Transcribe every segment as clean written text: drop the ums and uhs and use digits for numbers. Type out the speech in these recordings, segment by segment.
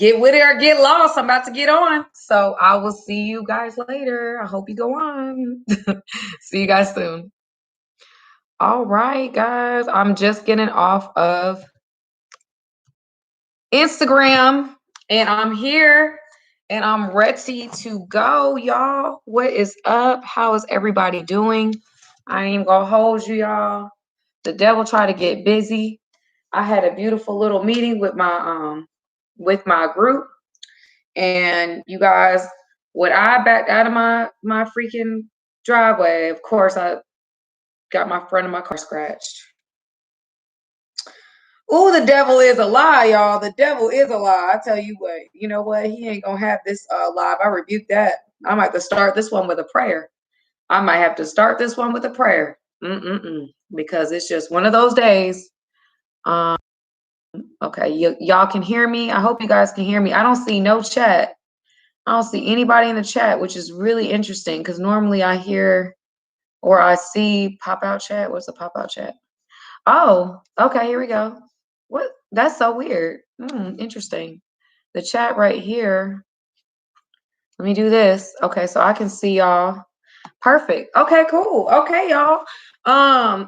get with it or get lost. I'm about to get on. So I will see you guys later. I hope you go on. See you guys soon. All right, guys. I'm just getting off of Instagram and I'm here and I'm ready to go, y'all. What is up? How is everybody doing? I ain't gonna hold you, y'all. The devil tried to get busy. I had a beautiful little meeting with my group, and you guys, when I backed out of my freaking driveway, of course I got my front of my car scratched. Oh, the devil is a lie, y'all. The devil is a lie. I tell you what, you know what? He ain't gonna have this live. I rebuke that. I might have to start this one with a prayer. I might have to start this one with a prayer. Because it's just one of those days. Okay, y'all can hear me. I hope you guys can hear me. I don't see no chat. I don't see anybody in the chat, which is really interesting because normally I hear or I see pop out chat. What's the pop out chat? Oh, okay, here we go. What? That's so weird. Interesting. The chat right here. Let me do this. Okay, so I can see y'all. Perfect. Okay, cool. Okay, y'all.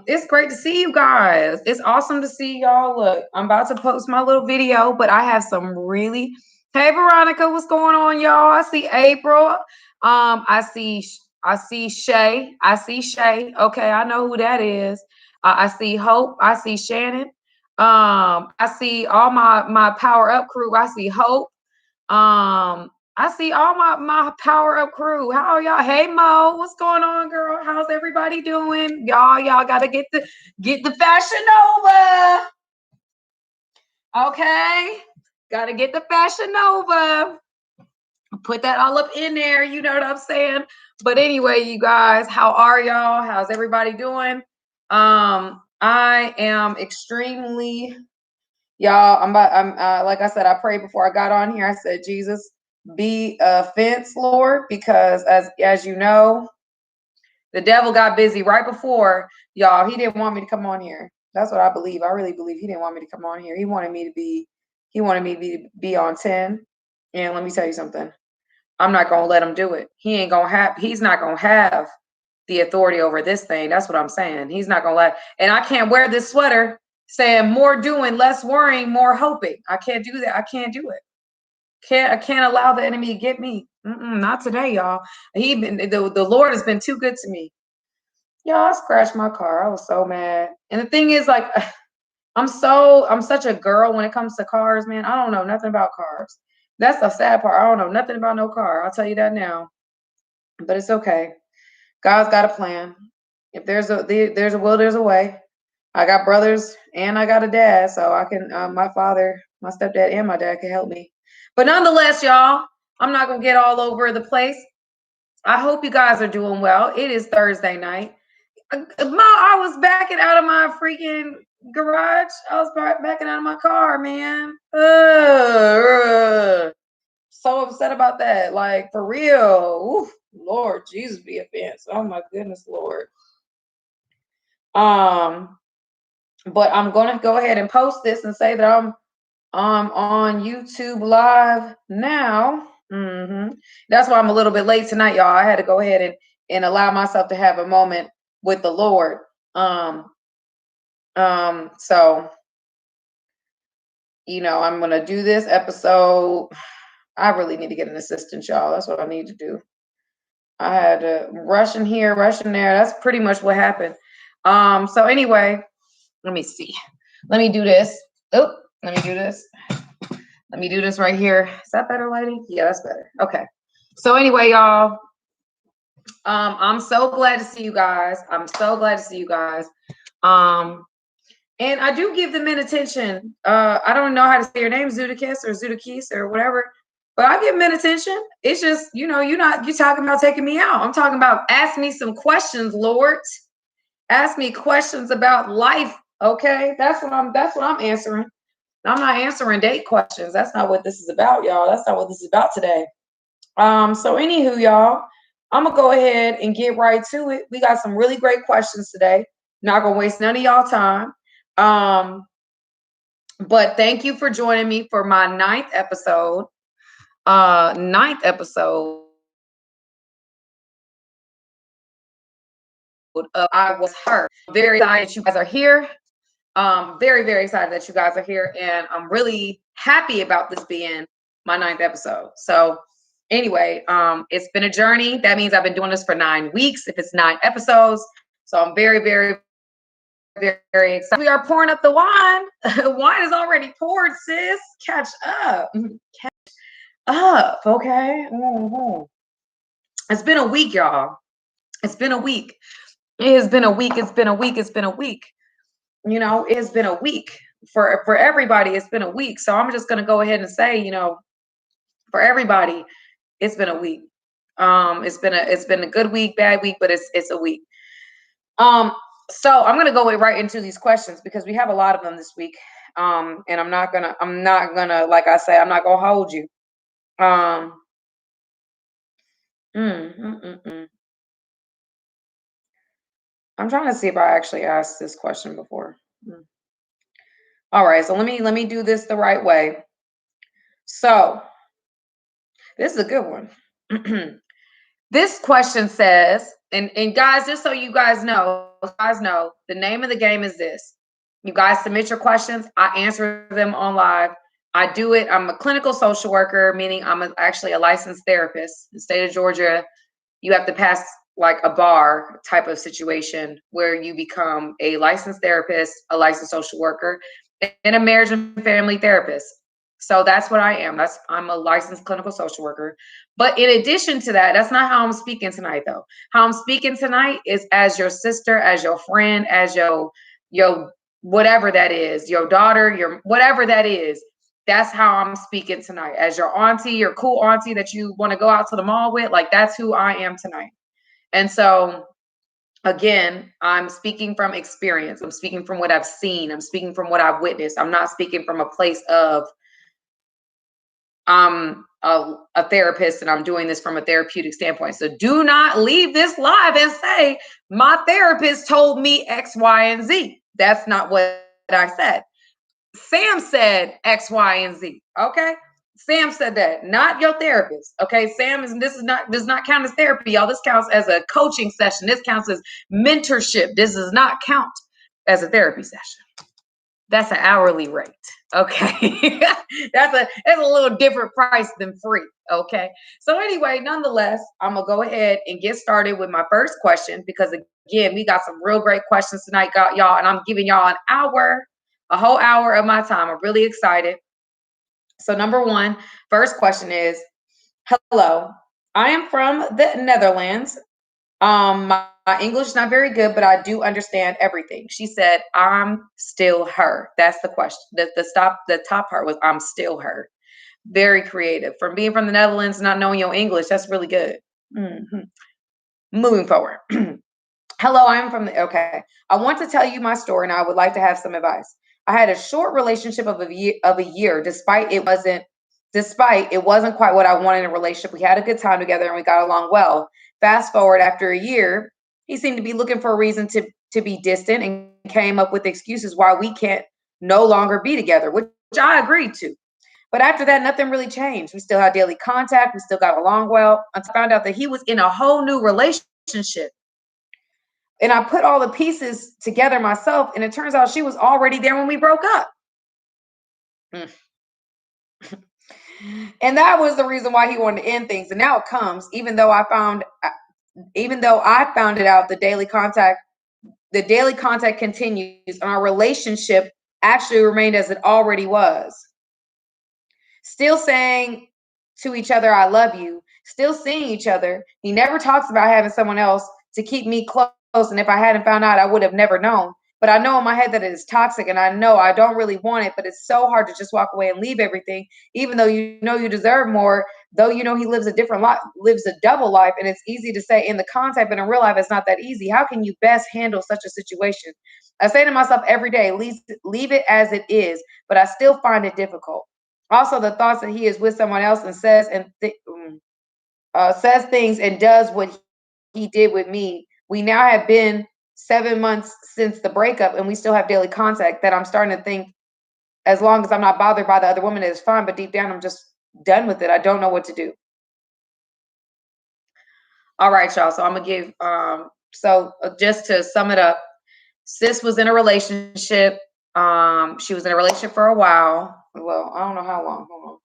It's great to see you guys. It's awesome to see y'all. Look, I'm about to post my little video, but I have some really. Hey, Veronica, what's going on, y'all? I see April. I see Shay. I see Shay. Okay, I know who that is. I see Hope. I see Shannon. I see all my power up crew. I see Hope. I see all my power up crew. How are y'all? Hey Mo, what's going on, girl? How's everybody doing? Y'all gotta get the fashion over. Okay. Gotta get the fashion over. Put that all up in there, you know what I'm saying? But anyway, you guys, how are y'all? How's everybody doing? I am extremely, y'all, I'm like I said, I prayed before I got on here. I said, Jesus, be a fence, Lord, because as you know, the devil got busy right before, y'all. He didn't want me to come on here. That's what I believe. I really believe he didn't want me to come on here. He wanted me to be on 10. And let me tell you something. I'm not gonna let him do it. He's not gonna have the authority over this thing. That's what I'm saying. He's not gonna let, and I can't wear this sweater saying more doing, less worrying, more hoping. I can't do that. I can't do it. I can't allow the enemy to get me. Not today, y'all. The Lord has been too good to me. Y'all, I scratched my car. I was so mad. And the thing is, like, I'm such a girl when it comes to cars, man. I don't know nothing about cars. That's the sad part. I don't know nothing about no car. I'll tell you that now. But it's okay. God's got a plan. If there's a will, there's a way. I got brothers and I got a dad, so I can my father, my stepdad, and my dad can help me. But nonetheless, y'all, I'm not gonna get all over the place. I hope you guys are doing well. It is Thursday night. I was backing out of my freaking garage. I was backing out of my car, man. So upset about that. Like, for real. Oof, Lord Jesus be offense. Oh my goodness, Lord. But I'm gonna go ahead and post this and say that I'm on YouTube live now. That's why I'm a little bit late tonight, y'all. I had to go ahead and allow myself to have a moment with the Lord. So, you know, I'm gonna do this episode. I really need to get an assistant, y'all. That's what I need to do. I had to rush in here, rush in there. That's pretty much what happened. So anyway, let me see. Let me do this. Oh, let me do this. Let me do this right here. Is that better lighting? Yeah, that's better. Okay. So anyway, y'all, I'm so glad to see you guys. I'm so glad to see you guys. And I do give the men attention. I don't know how to say your name, Zudakis or Zudakis or whatever, but I give men attention. It's just, you know, you're talking about taking me out. I'm talking about ask me some questions, Lord. Ask me questions about life. Okay. That's what I'm answering. I'm not answering date questions. That's not what this is about, y'all. That's not what this is about today. So anywho, y'all, I'm gonna go ahead and get right to it. We got some really great questions today. Not gonna waste none of y'all time. But thank you for joining me for my ninth episode. Ninth episode of I Was Her. Very excited that you guys are here. Very, very excited that you guys are here. And I'm really happy about this being my ninth episode. So anyway, it's been a journey. That means I've been doing this for 9 weeks if it's 9 episodes. So I'm very, very, very excited. We are pouring up the wine. Wine is already poured, sis. Catch up. Catch up. Okay. Mm-hmm. It's been a week, y'all. It's been a week. It has been a week. It's been a week. It's been a week. You know, it's been a week for everybody. It's been a week. So I'm just gonna go ahead and say, you know, for everybody, it's been a week. It's been a good week, bad week, but it's a week. So I'm gonna go right into these questions because we have a lot of them this week. And I'm not gonna, like I say, I'm not gonna hold you. Um, mm, mm, mm, mm. I'm trying to see if I actually asked this question before. All right, so let me do this the right way. So this is a good one. This question says, and guys, just so you guys know, the name of the game is this. You guys submit your questions. I answer them on live. I do it. I'm a clinical social worker, meaning actually a licensed therapist. In the state of Georgia, you have to pass like a bar type of situation where you become a licensed therapist, a licensed social worker, and a marriage and family therapist. So that's what I am. I'm a licensed clinical social worker. But in addition to that, that's not how I'm speaking tonight, though. How I'm speaking tonight is as your sister, as your friend, as your whatever that is, your daughter, your whatever that is. That's how I'm speaking tonight. As your auntie, your cool auntie that you want to go out to the mall with, like that's who I am tonight. And so again, I'm speaking from experience. I'm speaking from what I've seen. I'm speaking from what I've witnessed. I'm not speaking from a place of I'm a therapist and I'm doing this from a therapeutic standpoint. So do not leave this live and say, my therapist told me X, Y, and Z. That's not what I said. Sam said X, Y, and Z. Okay. Sam said that, not your therapist. Okay. Sam does not count as therapy, y'all. This counts as a coaching session. This counts as mentorship. This does not count as a therapy session. That's an hourly rate. Okay. That's a little different price than free. Okay. So anyway, nonetheless, I'm gonna go ahead and get started with my first question because again, we got some real great questions tonight, y'all, and I'm giving y'all an hour, a whole hour of my time. I'm really excited. So number one, first question is, hello, I am from the Netherlands. My English is not very good, but I do understand everything. She said, I'm still her. That's the question. The top part was I'm still her. Very creative. From being from the Netherlands, not knowing your English, that's really good. Mm-hmm. Moving forward. Hello, I'm from the okay. I want to tell you my story and I would like to have some advice. I had a short relationship of a year, despite it wasn't quite what I wanted in a relationship. We had a good time together and we got along well. Fast forward after a year, he seemed to be looking for a reason to be distant and came up with excuses why we can't no longer be together, which I agreed to. But after that, nothing really changed. We still had daily contact. We still got along well until I found out that he was in a whole new relationship. And I put all the pieces together myself, and it turns out she was already there when we broke up. And that was the reason why he wanted to end things. And now it comes, even though I found it out, the daily contact continues, and our relationship actually remained as it already was. Still saying to each other, I love you, still seeing each other. He never talks about having someone else to keep me close. And if I hadn't found out, I would have never known. But I know in my head that it is toxic and I know I don't really want it, but it's so hard to just walk away and leave everything, even though you know you deserve more, though you know he lives a different life, lives a double life. And it's easy to say in the contact, but in real life, it's not that easy. How can you best handle such a situation? I say to myself every day, leave it as it is, but I still find it difficult. Also, the thoughts that he is with someone else and says things and does what he did with me. We now have been 7 months since the breakup and we still have daily contact, that I'm starting to think as long as I'm not bothered by the other woman, it's fine. But deep down, I'm just done with it. I don't know what to do. All right, y'all. So I'm gonna give just to sum it up, sis was in a relationship. She was in a relationship for a while. Well, I don't know how long. Hold on.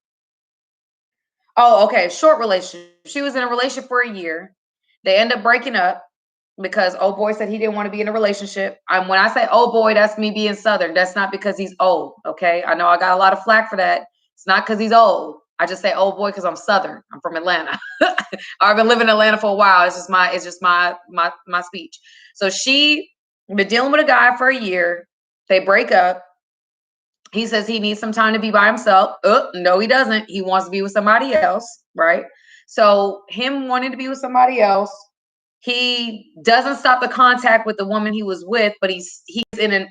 Oh, okay. Short relationship. She was in a relationship for a year. They end up breaking up because old boy said he didn't want to be in a relationship. When I say old boy, that's me being Southern. That's not because he's old. Okay. I know I got a lot of flack for that. It's not because he's old. I just say old boy because I'm Southern. I'm from Atlanta. I've been living in Atlanta for a while. It's just my speech. So she been dealing with a guy for a year. They break up. He says he needs some time to be by himself. No, he doesn't. He wants to be with somebody else, right? So him wanting to be with somebody else, he doesn't stop the contact with the woman he was with, but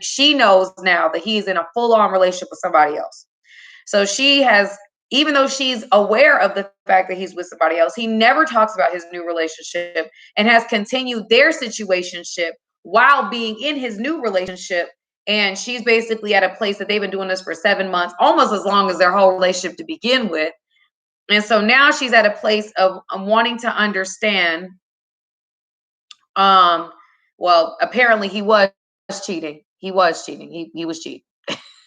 she knows now that he's in a full-on relationship with somebody else. So even though she's aware of the fact that he's with somebody else, he never talks about his new relationship and has continued their situationship while being in his new relationship. And she's basically at a place that they've been doing this for 7 months, almost as long as their whole relationship to begin with. And so now she's at a place of wanting to understand. Well, apparently he was cheating. He was cheating. He was cheating.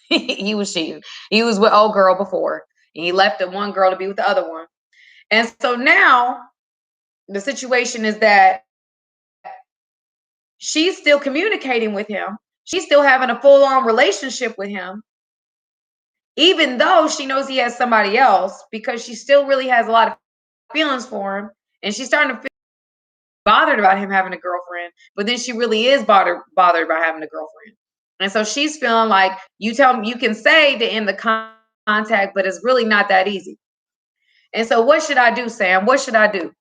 He was cheating. He was with old girl before. And he left the one girl to be with the other one. And so now the situation is that she's still communicating with him. She's still having a full-on relationship with him, even though she knows he has somebody else, because she still really has a lot of feelings for him. And she's starting to feel bothered about him having a girlfriend, but then she really is bothered by having a girlfriend. And so she's feeling like you can say to end the contact, but it's really not that easy. And so what should I do, Sam? What should I do?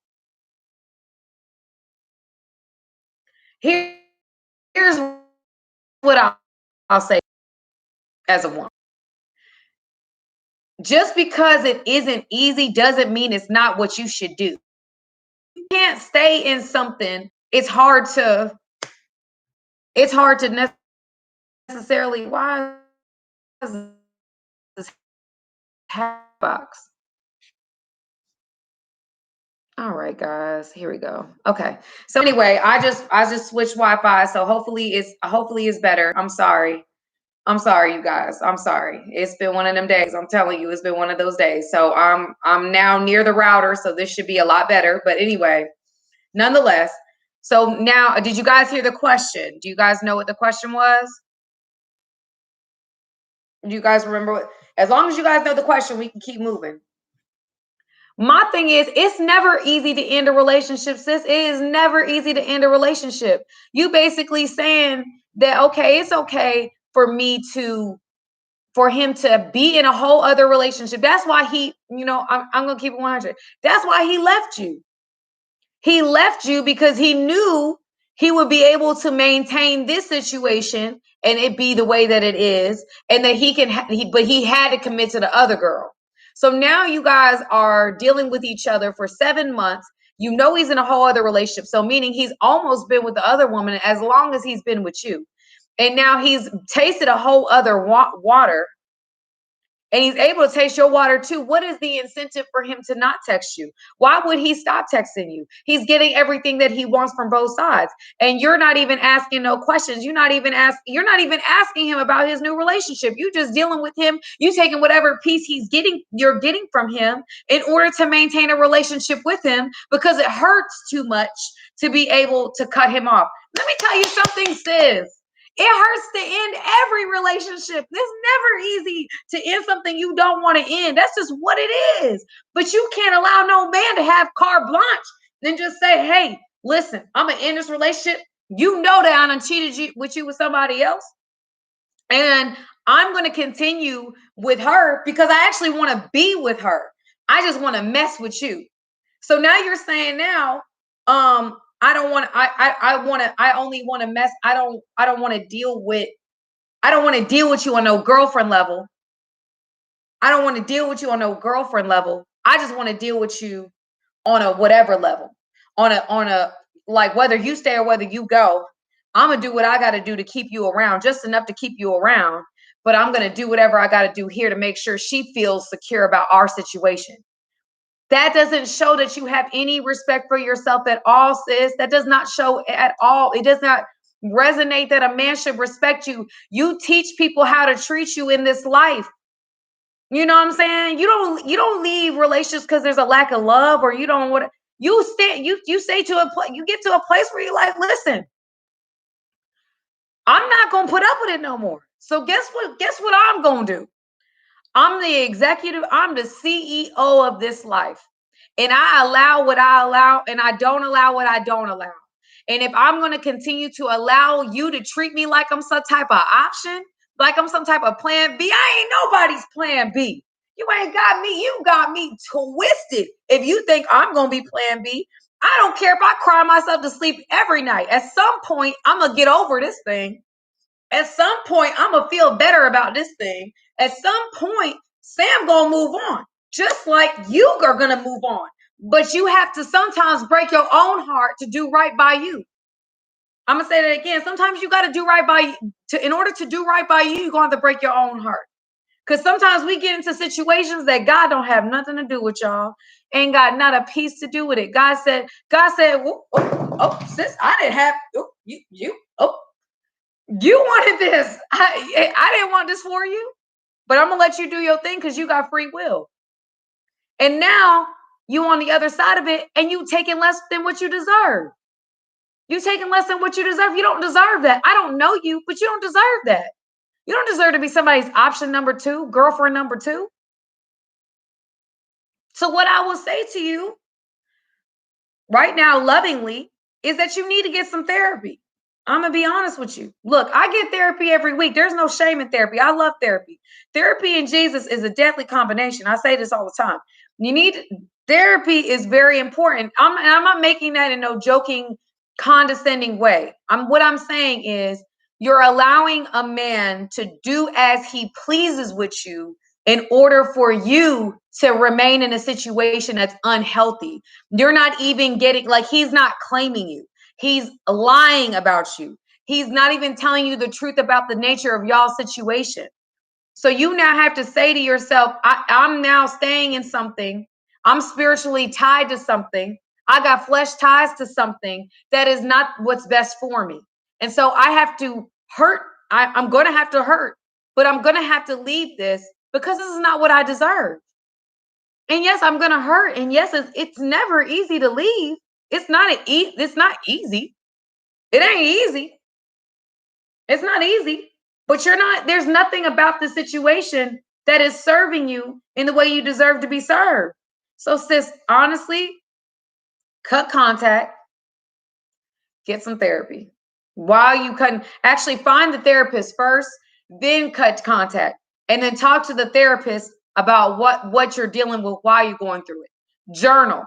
Here's what I'll say as a woman. Just because it isn't easy doesn't mean it's not what you should do. You can't stay in something. It's hard to necessarily, why is this box? All right, guys, here we go. Okay. So anyway, I just switched Wi-Fi. So hopefully it's better. I'm sorry, you guys. I'm sorry. It's been one of them days. I'm telling you, it's been one of those days. So I'm now near the router, so this should be a lot better. But anyway, nonetheless, so now, did you guys hear the question? Do you guys know what the question was? Do you guys remember what? As long as you guys know the question, we can keep moving. My thing is, it's never easy to end a relationship, sis. It is never easy to end a relationship. You basically saying that, okay, it's okay for him to be in a whole other relationship. That's why I'm going to keep it 100. That's why he left you. He left you because he knew he would be able to maintain this situation and it be the way that it is, and that but he had to commit to the other girl. So now you guys are dealing with each other for 7 months. You know he's in a whole other relationship. So meaning he's almost been with the other woman as long as he's been with you. And now he's tasted a whole other water. And he's able to taste your water too. What is the incentive for him to not text you? Why would he stop texting you? He's getting everything that he wants from both sides. And you're not even asking no questions. You're not even asking him about his new relationship. You just dealing with him. You taking whatever piece you're getting from him in order to maintain a relationship with him, because it hurts too much to be able to cut him off. Let me tell you something, sis. It hurts to end every relationship. It's never easy to end something you don't want to end. That's just what it is. But you can't allow no man to have carte blanche and just say, hey, listen, I'm going to end this relationship. You know that I done cheated with somebody else. And I'm going to continue with her because I actually want to be with her. I just want to mess with you. So now you're saying now, I don't want to, I only want to mess. I don't want to deal with you on no girlfriend level. I don't want to deal with you on no girlfriend level. I just want to deal with you on a whatever level, on a, like, whether you stay or whether you go, I'm going to do what I got to do to keep you around, just enough to keep you around. but I'm going to do whatever I got to do here to make sure she feels secure about our situation. That doesn't show that you have any respect for yourself at all, sis. That does not show at all. It does not resonate that a man should respect you. You teach people how to treat you in this life. You know what I'm saying? You don't leave relationships because there's a lack of love, or you don't what you stay you say to a place, you get to a place where you're like, listen, I'm not gonna put up with it no more. So guess what I'm gonna do? I'm the executive, I'm the CEO of this life. And I allow what I allow, and I don't allow what I don't allow. And if I'm going to continue to allow you to treat me like I'm some type of option, like I'm some type of plan B, I ain't nobody's plan B. You ain't got me. You got me twisted. If you think I'm going to be plan B, I don't care if I cry myself to sleep every night. At some point, I'm going to get over this thing. At some point, I'm going to feel better about this thing. At some point, Sam going to move on, just like you are going to move on. But you have to sometimes break your own heart to do right by you. I'm going to say that again. Sometimes you got to do right by you. In order to do right by you, you're going to have to break your own heart. Because sometimes we get into situations that God don't have nothing to do with, y'all. Ain't got not a piece to do with it. God said, sis, I didn't have, you wanted this. I didn't want this for you, but I'm going to let you do your thing because you got free will. And now you on the other side of it, and you taking less than what you deserve. You taking less than what you deserve. You don't deserve that. I don't know you, but you don't deserve that. You don't deserve to be somebody's option number 2, girlfriend number 2. So what I will say to you right now, lovingly, is that you need to get some therapy. I'm going to be honest with you. Look, I get therapy every week. There's no shame in therapy. I love therapy. Therapy and Jesus is a deadly combination. I say this all the time. Therapy is very important. I'm not making that in no joking, condescending way. What I'm saying is you're allowing a man to do as he pleases with you in order for you to remain in a situation that's unhealthy. You're not even getting, like, he's not claiming you. He's lying about you. He's not even telling you the truth about the nature of y'all's situation. So you now have to say to yourself, I'm now staying in something. I'm spiritually tied to something. I got flesh ties to something that is not what's best for me. And so I have to hurt. I'm going to have to hurt, but I'm going to have to leave this because this is not what I deserve. And yes, I'm going to hurt. And yes, it's never easy to leave. It's not easy. It ain't easy. It's not easy. But there's nothing about the situation that is serving you in the way you deserve to be served. So sis, honestly, cut contact, get some therapy. While you can actually find the therapist first, then cut contact, and then talk to the therapist about what you're dealing with while you're going through it. Journal,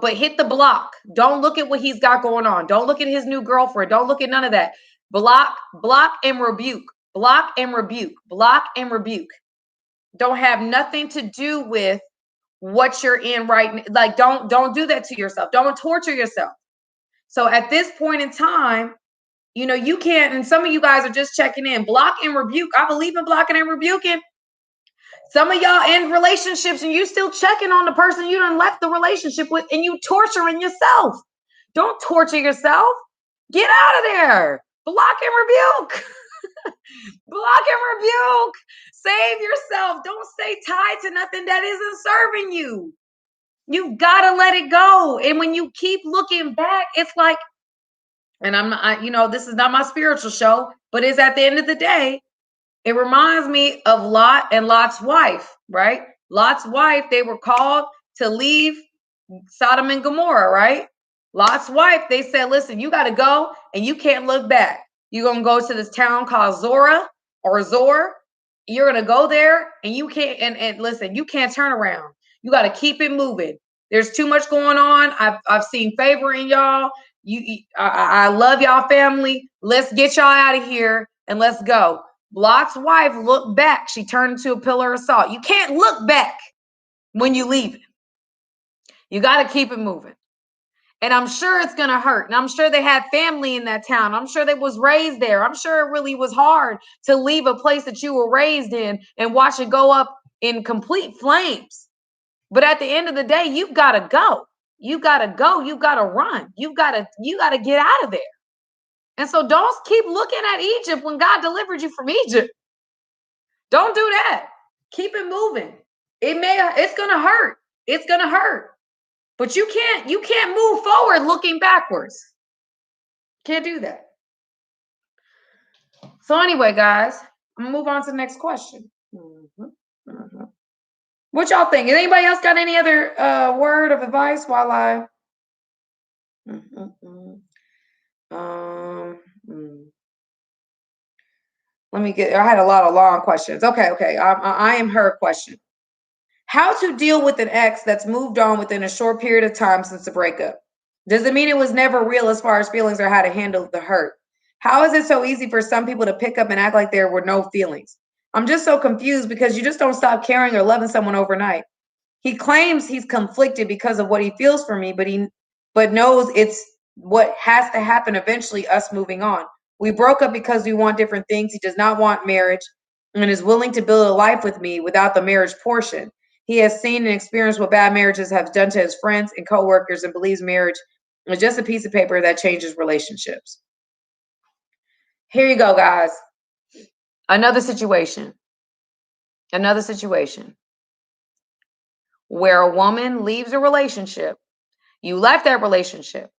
but hit the block. Don't look at what he's got going on. Don't look at his new girlfriend. Don't look at none of that. Block and rebuke. Block and rebuke. Block and rebuke. Don't have nothing to do with what you're in right now. Like, don't do that to yourself. Don't torture yourself. So at this point in time, you can't, and some of you guys are just checking in. Block and rebuke. I believe in blocking and rebuking. Some of y'all in relationships and you still checking on the person you done left the relationship with, and you torturing yourself. Don't torture yourself. Get out of there. Block and rebuke. Block and rebuke. Save yourself. Don't stay tied to nothing that isn't serving you. You've got to let it go. And when you keep looking back, it's like, and I'm not, this is not my spiritual show, but it's at the end of the day, it reminds me of Lot and Lot's wife, right? Lot's wife, they were called to leave Sodom and Gomorrah, right? Lot's wife, they said, listen, you got to go and you can't look back. You're going to go to this town called Zor. You're going to go there and you can't, and listen, you can't turn around. You got to keep it moving. There's too much going on. I've seen favor in y'all. I love y'all family. Let's get y'all out of here and let's go. Lot's wife looked back. She turned into a pillar of salt. You can't look back when you leave it. You got to keep it moving. And I'm sure it's going to hurt. And I'm sure they had family in that town. I'm sure they was raised there. I'm sure it really was hard to leave a place that you were raised in and watch it go up in complete flames. But at the end of the day, you've got to go. You got to go. You got to run. You got to get out of there. And so don't keep looking at Egypt when God delivered you from Egypt. Don't do that. Keep it moving. It's going to hurt. It's going to hurt. But you can't move forward looking backwards. Can't do that. So anyway, guys, I'm gonna move on to the next question. What y'all think? Has anybody else got any other word of advice while I let me get, I had a lot of long questions. Okay. I am her question. How to deal with an ex that's moved on within a short period of time since the breakup? Does it mean it was never real as far as feelings or how to handle the hurt? How is it so easy for some people to pick up and act like there were no feelings? I'm just so confused because you just don't stop caring or loving someone overnight. He claims he's conflicted because of what he feels for me, but knows it's what has to happen eventually, us moving on. We broke up because we want different things. He does not want marriage and is willing to build a life with me without the marriage portion. He has seen and experienced what bad marriages have done to his friends and coworkers and believes marriage is just a piece of paper that changes relationships. Here you go, guys. Another situation where a woman leaves a relationship. You left that relationship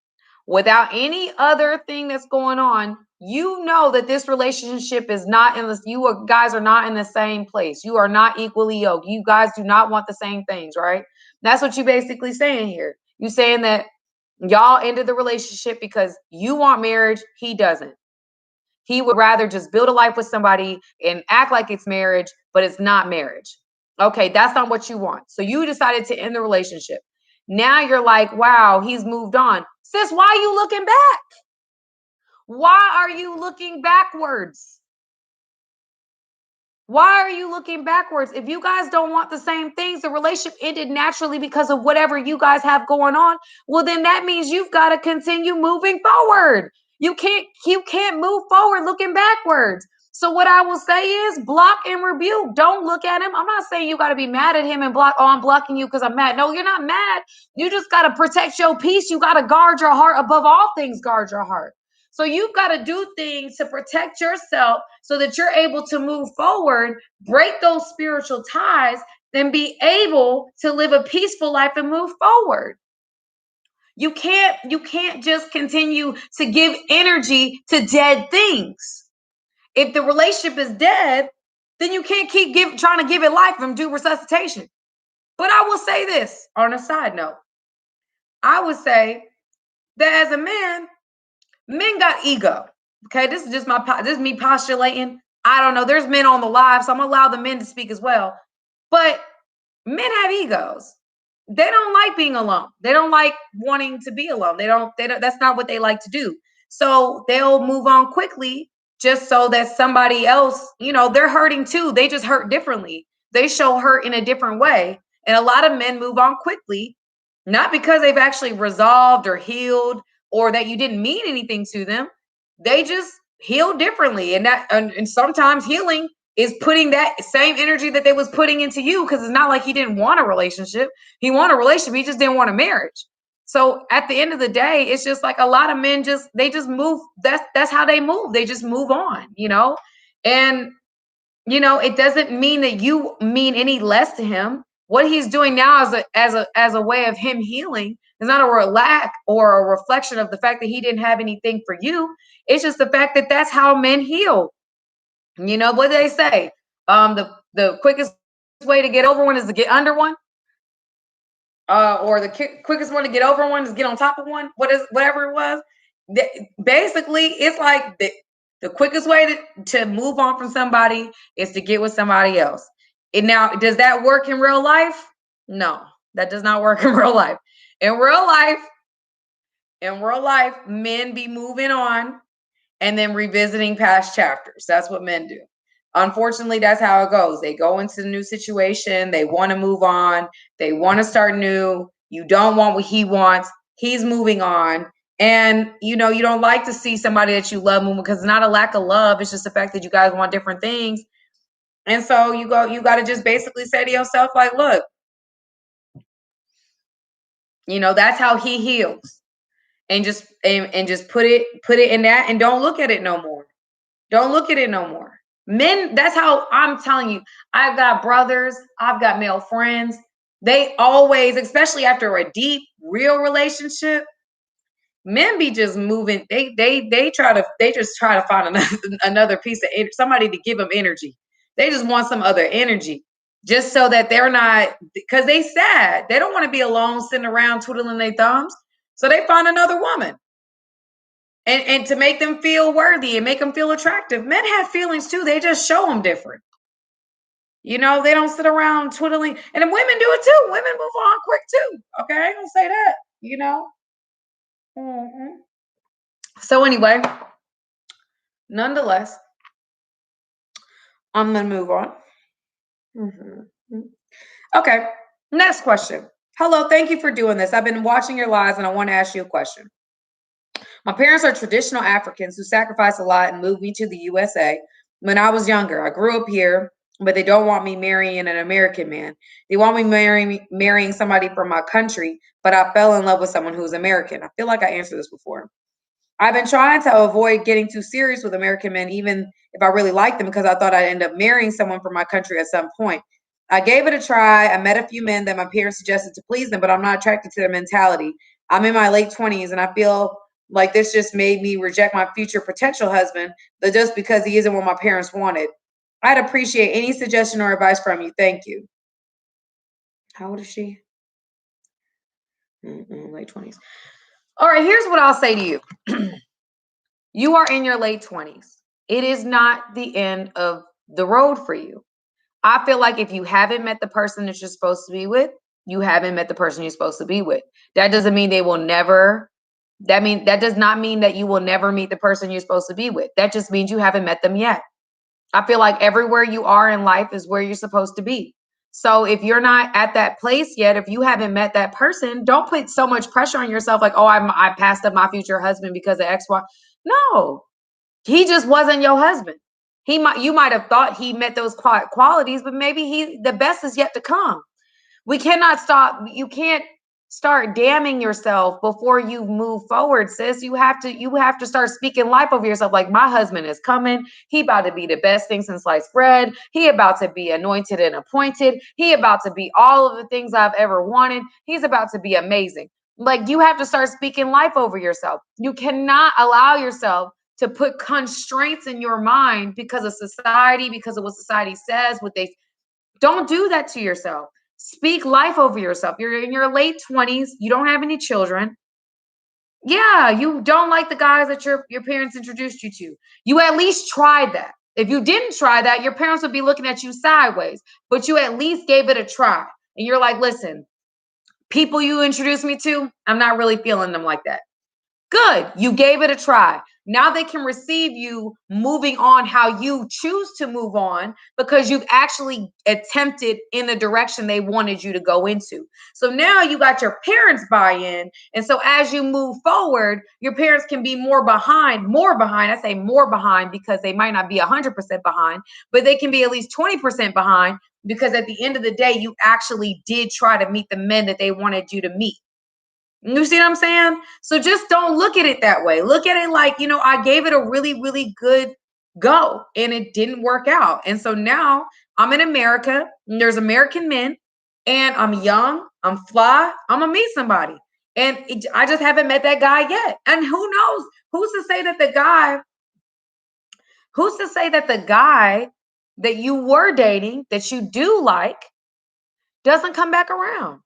without any other thing that's going on. You know that this relationship is not in this. Guys are not in the same place. You are not equally yoked. You guys do not want the same things, right? That's what you basically saying here. You saying that y'all ended the relationship because you want marriage. He doesn't. He would rather just build a life with somebody and act like it's marriage, but it's not marriage. Okay, that's not what you want. So you decided to end the relationship. Now you're like, wow, he's moved on. Sis, why are you looking back? Why are you looking backwards? Why are you looking backwards? If you guys don't want the same things, the relationship ended naturally because of whatever you guys have going on. Well, then that means you've got to continue moving forward. You can't move forward looking backwards. So what I will say is block and rebuke. Don't look at him. I'm not saying you got to be mad at him and block. Oh, I'm blocking you because I'm mad. No, you're not mad. You just got to protect your peace. You got to guard your heart. Above all things, guard your heart. So you've got to do things to protect yourself so that you're able to move forward, break those spiritual ties, then be able to live a peaceful life and move forward. You can't just continue to give energy to dead things. If the relationship is dead, then you can't keep trying to give it life and do resuscitation. But I will say this on a side note. I would say that as a man, men got ego. Okay, this is me postulating. I don't know. There's men on the live, so I'm gonna allow the men to speak as well. But men have egos. They don't like being alone. They don't like wanting to be alone. They don't. That's not what they like to do. So they'll move on quickly just so that somebody else, they're hurting too. They just hurt differently. They show hurt in a different way. And a lot of men move on quickly, not because they've actually resolved or healed or that you didn't mean anything to them. They just heal differently. And sometimes healing is putting that same energy that they was putting into you, because it's not like he didn't want a relationship. He wanted a relationship. He just didn't want a marriage. So at the end of the day, it's just like a lot of men they just move. That's how they move. They just move on, and it doesn't mean that you mean any less to him. What he's doing now as a way of him healing is not a lack or a reflection of the fact that he didn't have anything for you. It's just the fact that that's how men heal. What do they say? The quickest way to get over one is to get under one. Or the quickest one to get over one is get on top of one. Whatever it was. Basically, it's like the quickest way to move on from somebody is to get with somebody else. And now, does that work in real life? No, that does not work in real life. In real life, men be moving on and then revisiting past chapters. That's what men do. Unfortunately, that's how it goes. They go into a new situation. They want to move on. They want to start new. You don't want what he wants. He's moving on. And, you know, you don't like to see somebody that you love moving, because it's not a lack of love. It's just the fact that you guys want different things. And so you got to just basically say to yourself, like, look, you know, that's how he heals. And just put it in that, and don't look at it no more. Don't look at it no more. Men, that's how, I'm telling you, I've got brothers, I've got male friends. They always, especially after a deep, real relationship, men be just moving. They just try to find another piece of somebody to give them energy. They just want some other energy, just so that they're not, because they sad. They don't want to be alone sitting around twiddling their thumbs. So they find another woman. And to make them feel worthy and make them feel attractive. Men have feelings too. They just show them different. You know, they don't sit around twiddling. And then women do it too. Women move on quick too. Okay, I don't say that, you know. Mm-hmm. So anyway, nonetheless, I'm going to move on. Mm-hmm. Okay, next question. Hello, thank you for doing this. I've been watching your lives and I want to ask you a question. My parents are traditional Africans who sacrificed a lot and moved me to the USA when I was younger. I grew up here, but they don't want me marrying an American man. They want me marrying somebody from my country, but I fell in love with someone who's American. I feel like I answered this before. I've been trying to avoid getting too serious with American men, even if I really like them, because I thought I'd end up marrying someone from my country at some point. I gave it a try. I met a few men that my parents suggested to please them, but I'm not attracted to their mentality. I'm in my late 20s, and I feel like this just made me reject my future potential husband, but just because he isn't what my parents wanted. I'd appreciate any suggestion or advice from you. Thank you. How old is she? Late 20s. All right, here's what I'll say to you. You are in your late 20s. It is not the end of the road for you. I feel like if you haven't met the person that you're supposed to be with, you haven't met the person you're supposed to be with. That doesn't mean they will never. That does not mean that you will never meet the person you're supposed to be with. That just means you haven't met them yet. I feel like everywhere you are in life is where you're supposed to be. So if you're not at that place yet, if you haven't met that person, don't put so much pressure on yourself like, oh, I passed up my future husband because of X, Y. No, he just wasn't your husband. You might have thought he met those qualities, but maybe the best is yet to come. We cannot stop. You can't start damning yourself before you move forward, sis. You have to start speaking life over yourself. Like, my husband is coming. He about to be the best thing since sliced bread. He about to be anointed and appointed. He about to be all of the things I've ever wanted. He's about to be amazing. Like, you have to start speaking life over yourself. You cannot allow yourself to put constraints in your mind because of society, because of what society says, don't do that to yourself. Speak life over yourself. You're in your late 20s. You don't have any children. Yeah, you don't like the guys that your parents introduced you to. You at least tried that. If you didn't try that, your parents would be looking at you sideways, but you at least gave it a try. And you're like, listen, people you introduced me to, I'm not really feeling them like that. Good. You gave it a try. Now they can receive you moving on how you choose to move on, because you've actually attempted in the direction they wanted you to go into. So now you got your parents' buy-in. And so as you move forward, your parents can be more behind. I say more behind because they might not be 100% behind, but they can be at least 20% behind, because at the end of the day, you actually did try to meet the men that they wanted you to meet. You see what I'm saying? So just don't look at it that way. Look at it like, I gave it a really, really good go and it didn't work out. And so now I'm in America and there's American men and I'm young, I'm fly, I'm gonna meet somebody. And I just haven't met that guy yet. And who knows? Who's to say that the guy that you were dating, that you do like, doesn't come back around?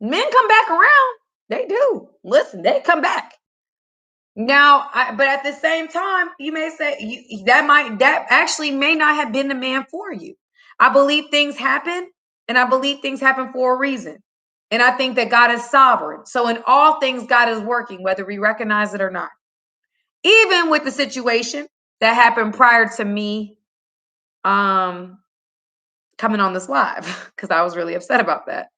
Men come back around. They do. Listen, they come back. Now, but at the same time, you may say that actually may not have been the man for you. I believe things happen, and I believe things happen for a reason. And I think that God is sovereign. So in all things, God is working, whether we recognize it or not. Even with the situation that happened prior to me coming on this live, because I was really upset about that.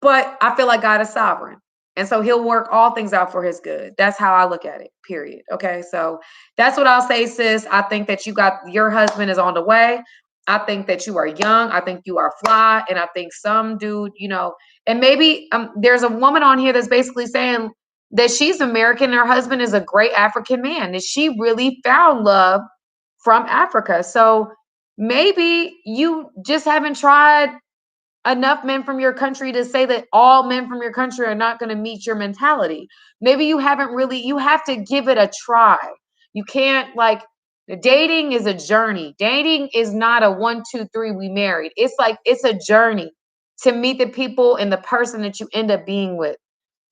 But I feel like God is sovereign. And so he'll work all things out for his good. That's how I look at it, period. Okay. So that's what I'll say, sis. I think that your husband is on the way. I think that you are young. I think you are fly. And I think some dude, and maybe there's a woman on here that's basically saying that she's American and her husband is a great African man. And she really found love from Africa. So maybe you just haven't tried enough men from your country to say that all men from your country are not going to meet your mentality. Maybe you have to give it a try. You can't dating is a journey. Dating is not a 1, 2, 3, we married. It's a journey to meet the people and the person that you end up being with.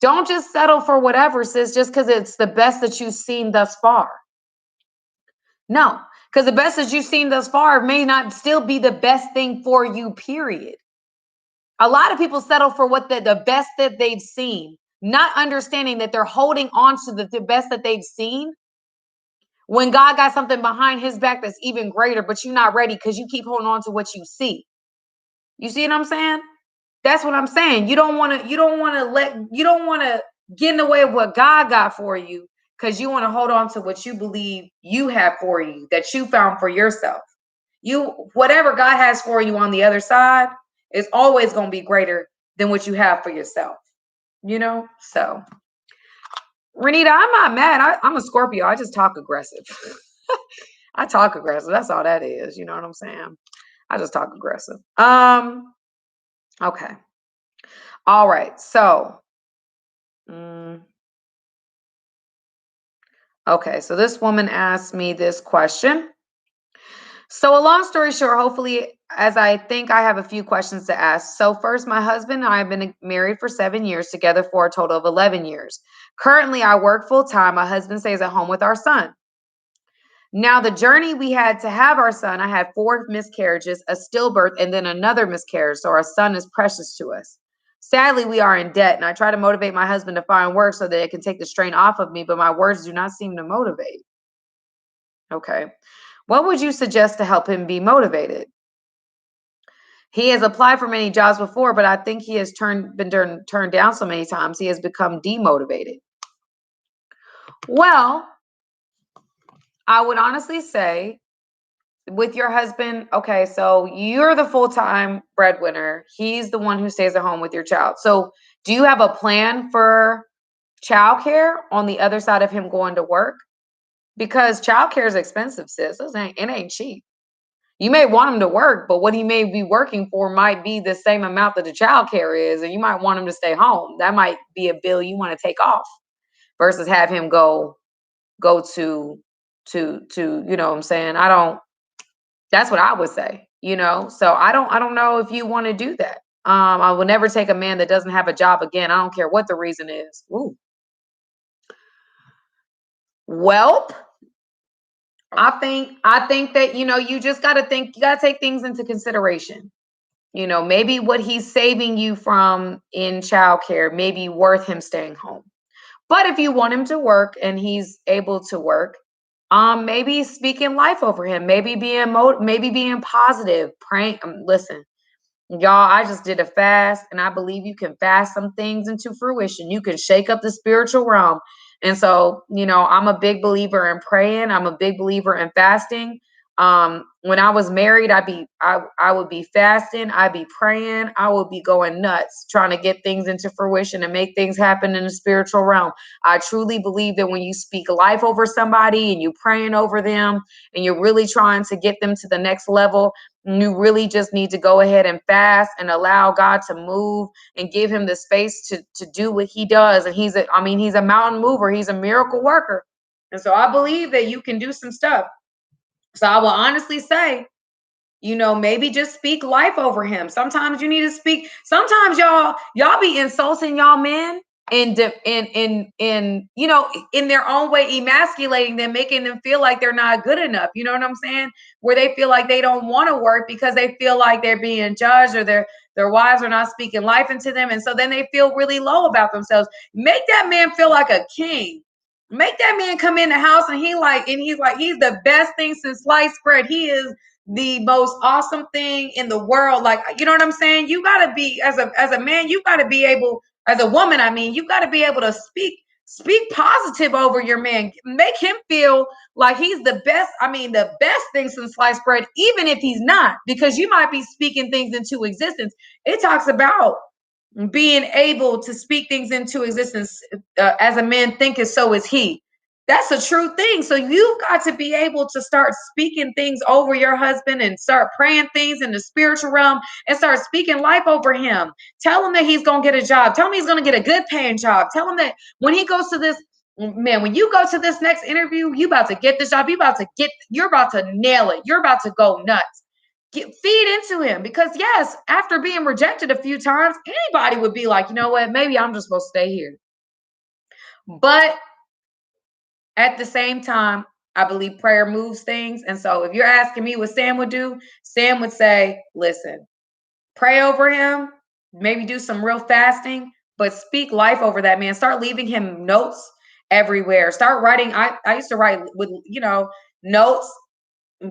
Don't just settle for whatever, sis, just because it's the best that you've seen thus far. No, because the best that you've seen thus far may not still be the best thing for you, period. A lot of people settle for what the best that they've seen, not understanding that they're holding on to the best that they've seen when God got something behind his back that's even greater, but you're not ready because you keep holding on to what you see. You see what I'm saying? That's what I'm saying. You don't want to get in the way of what God got for you because you want to hold on to what you believe you have for you, that you found for yourself. Whatever God has for you on the other side is always going to be greater than what you have for yourself, So, Renita, I'm not mad. I'm a Scorpio. I just talk aggressive. I talk aggressive. That's all that is. You know what I'm saying? I just talk aggressive. Okay. All right. So, okay. So this woman asked me this question. So a long story short, hopefully, as I think I have a few questions to ask. So first, my husband and I have been married for 7 years, together for a total of 11 years. Currently, I work full time. My husband stays at home with our son. Now, the journey we had to have our son, I had 4 miscarriages, a stillbirth, and then another miscarriage. So our son is precious to us. Sadly, we are in debt, and I try to motivate my husband to find work so that it can take the strain off of me, but my words do not seem to motivate. Okay. What would you suggest to help him be motivated? He has applied for many jobs before, but I think he has been turned down so many times, he has become demotivated. Well, I would honestly say with your husband, okay, so you're the full-time breadwinner. He's the one who stays at home with your child. So do you have a plan for childcare on the other side of him going to work? Because childcare is expensive, sis. It ain't cheap. You may want him to work, but what he may be working for might be the same amount that the childcare is, and you might want him to stay home. That might be a bill you want to take off versus have him go to you know what I'm saying? That's what I would say, So I don't know if you want to do that. I will never take a man that doesn't have a job again. I don't care what the reason is. Ooh. Welp. I think that, you just got to take things into consideration. Maybe what he's saving you from in childcare may be worth him staying home. But if you want him to work and he's able to work, maybe speaking life over him, maybe being positive, praying. Listen, y'all, I just did a fast, and I believe you can fast some things into fruition. You can shake up the spiritual realm. And so, I'm a big believer in praying. I'm a big believer in fasting. When I was married, I would be fasting, I'd be praying, I would be going nuts, trying to get things into fruition and make things happen in the spiritual realm. I truly believe that when you speak life over somebody and you praying over them and you're really trying to get them to the next level, you really just need to go ahead and fast and allow God to move and give him the space to do what he does. And he's a mountain mover. He's a miracle worker. And so I believe that you can do some stuff. So I will honestly say, maybe just speak life over him. Sometimes you need to speak. Sometimes y'all be insulting y'all men in their own way, emasculating them, making them feel like they're not good enough. You know what I'm saying? Where they feel like they don't want to work because they feel like they're being judged or their wives are not speaking life into them. And so then they feel really low about themselves. Make that man feel like a king. Make that man come in the house and he's like, he's the best thing since sliced bread. He is the most awesome thing in the world. Like, you know what I'm saying? You got to be, as a man, you got to be able as a woman, I mean, you got to be able to speak positive over your man. Make him feel like he's the best. I mean, the best thing since sliced bread, even if he's not, because you might be speaking things into existence. It talks about being able to speak things into existence. As a man thinketh, so is he. That's a true thing. So you've got to be able to start speaking things over your husband and start praying things in the spiritual realm and start speaking life over him. Tell him that he's going to get a job. Tell him he's going to get a good paying job. Tell him that when he goes to this, man, when you go to this next interview, you about to get this job. You're about to nail it. You're about to go nuts. Feed into him, because yes, after being rejected a few times, anybody would be like, you know what, maybe I'm just supposed to stay here. But at the same time, I believe prayer moves things. And so if you're asking me what Sam would do, Sam would say, listen, pray over him, maybe do some real fasting, but speak life over that man. Start leaving him notes everywhere. Start writing. I used to write with, notes,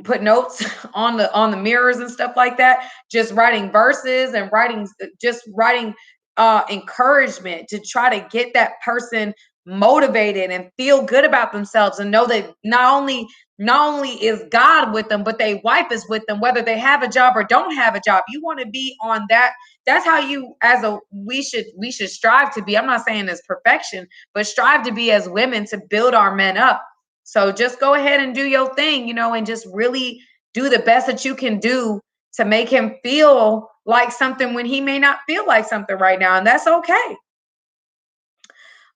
put notes on the mirrors and stuff like that, just writing verses and writing encouragement to try to get that person motivated and feel good about themselves, and know that not only is God with them, but their wife is with them, whether they have a job or don't have a job. You want to be on that. That's how we should strive to be. I'm not saying it's perfection, but strive to be as women, to build our men up. So just go ahead and do your thing, and just really do the best that you can do to make him feel like something when he may not feel like something right now. And that's okay.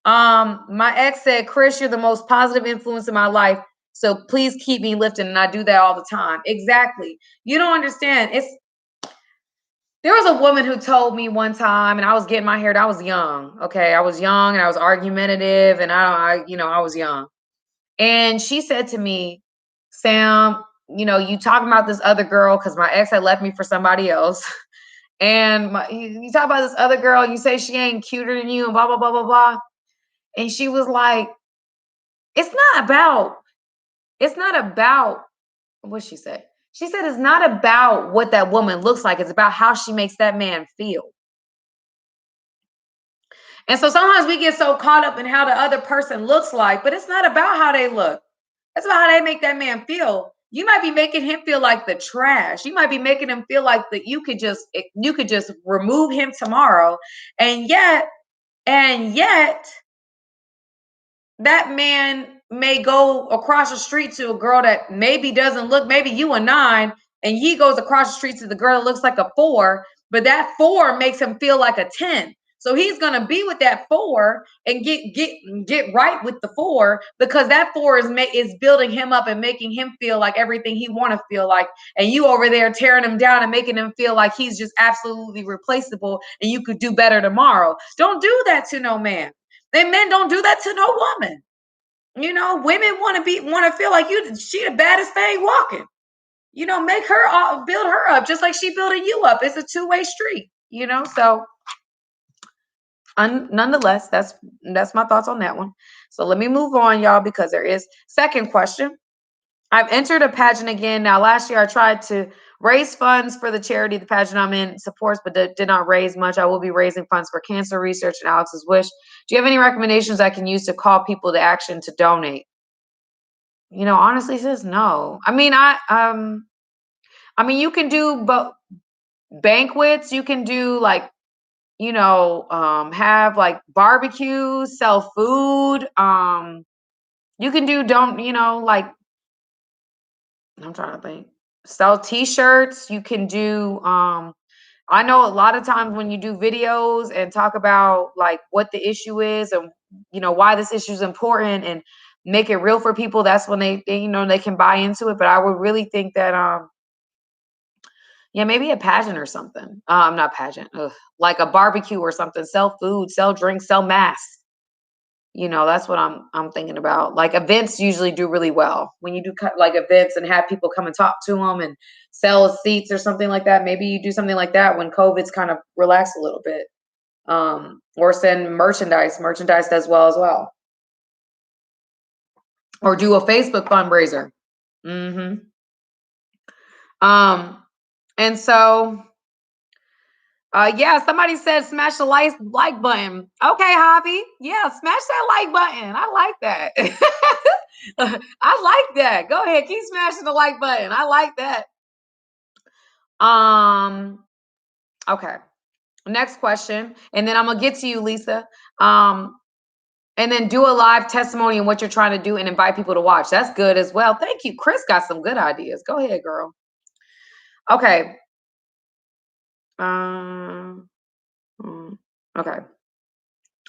My ex said, Chris, you're the most positive influence in my life, so please keep me lifted. And I do that all the time. Exactly. You don't understand. There was a woman who told me one time, and I was getting my hair. I was young. Okay. I was young and I was argumentative, and I was young. And she said to me, Sam, you talking about this other girl, because my ex had left me for somebody else. And you talk about this other girl, you say she ain't cuter than you and blah, blah, blah, blah, blah. And she was like, it's not about what she said. She said, it's not about what that woman looks like. It's about how she makes that man feel. And so sometimes we get so caught up in how the other person looks like, but it's not about how they look. It's about how they make that man feel. You might be making him feel like the trash. You might be making him feel like that you could just remove him tomorrow. And yet that man may go across the street to a girl that maybe doesn't look, maybe you a 9, and he goes across the street to the girl that looks like a 4, but that 4 makes him feel like a 10. So he's gonna be with that 4 and get right with the 4, because that 4 is building him up and making him feel like everything he want to feel like, and you over there tearing him down and making him feel like he's just absolutely replaceable and you could do better tomorrow. Don't do that to no man. And men don't do that to no woman. Women want to feel like she the baddest thing walking. Make her build her up just like she building you up. It's a two-way street. So nonetheless, that's my thoughts on that one. So let me move on, y'all, because there is second question. I've entered a pageant again. Now, last year I tried to raise funds for the charity the pageant I'm in supports, but did not raise much. I will be raising funds for cancer research and Alex's wish. Do you have any recommendations I can use to call people to action to donate? Honestly, sis, no. I mean, you can do banquets. You can do have like barbecues, sell food. You can do I'm trying to think. Sell t-shirts. You can do I know a lot of times when you do videos and talk about like what the issue is and why this issue is important and make it real for people, that's when they can buy into it. But I would really think that maybe a pageant or something. Not pageant. Like a barbecue or something. Sell food, sell drinks, sell masks. That's what I'm thinking about. Like events usually do really well when you do like events and have people come and talk to them and sell seats or something like that. Maybe you do something like that when COVID's kind of relaxed a little bit. Or send merchandise. Merchandise does well as well. Or do a Facebook fundraiser. And so Yeah, somebody said smash the like button. Okay, Hobby. Yeah, smash that like button. I like that. I like that. Go ahead, keep smashing the like button. I like that. Okay. Next question, and then I'm gonna get to you, Lisa. And then do a live testimony and what you're trying to do and invite people to watch. That's good as well. Thank you. Chris got some good ideas. Go ahead, girl. Okay. Okay.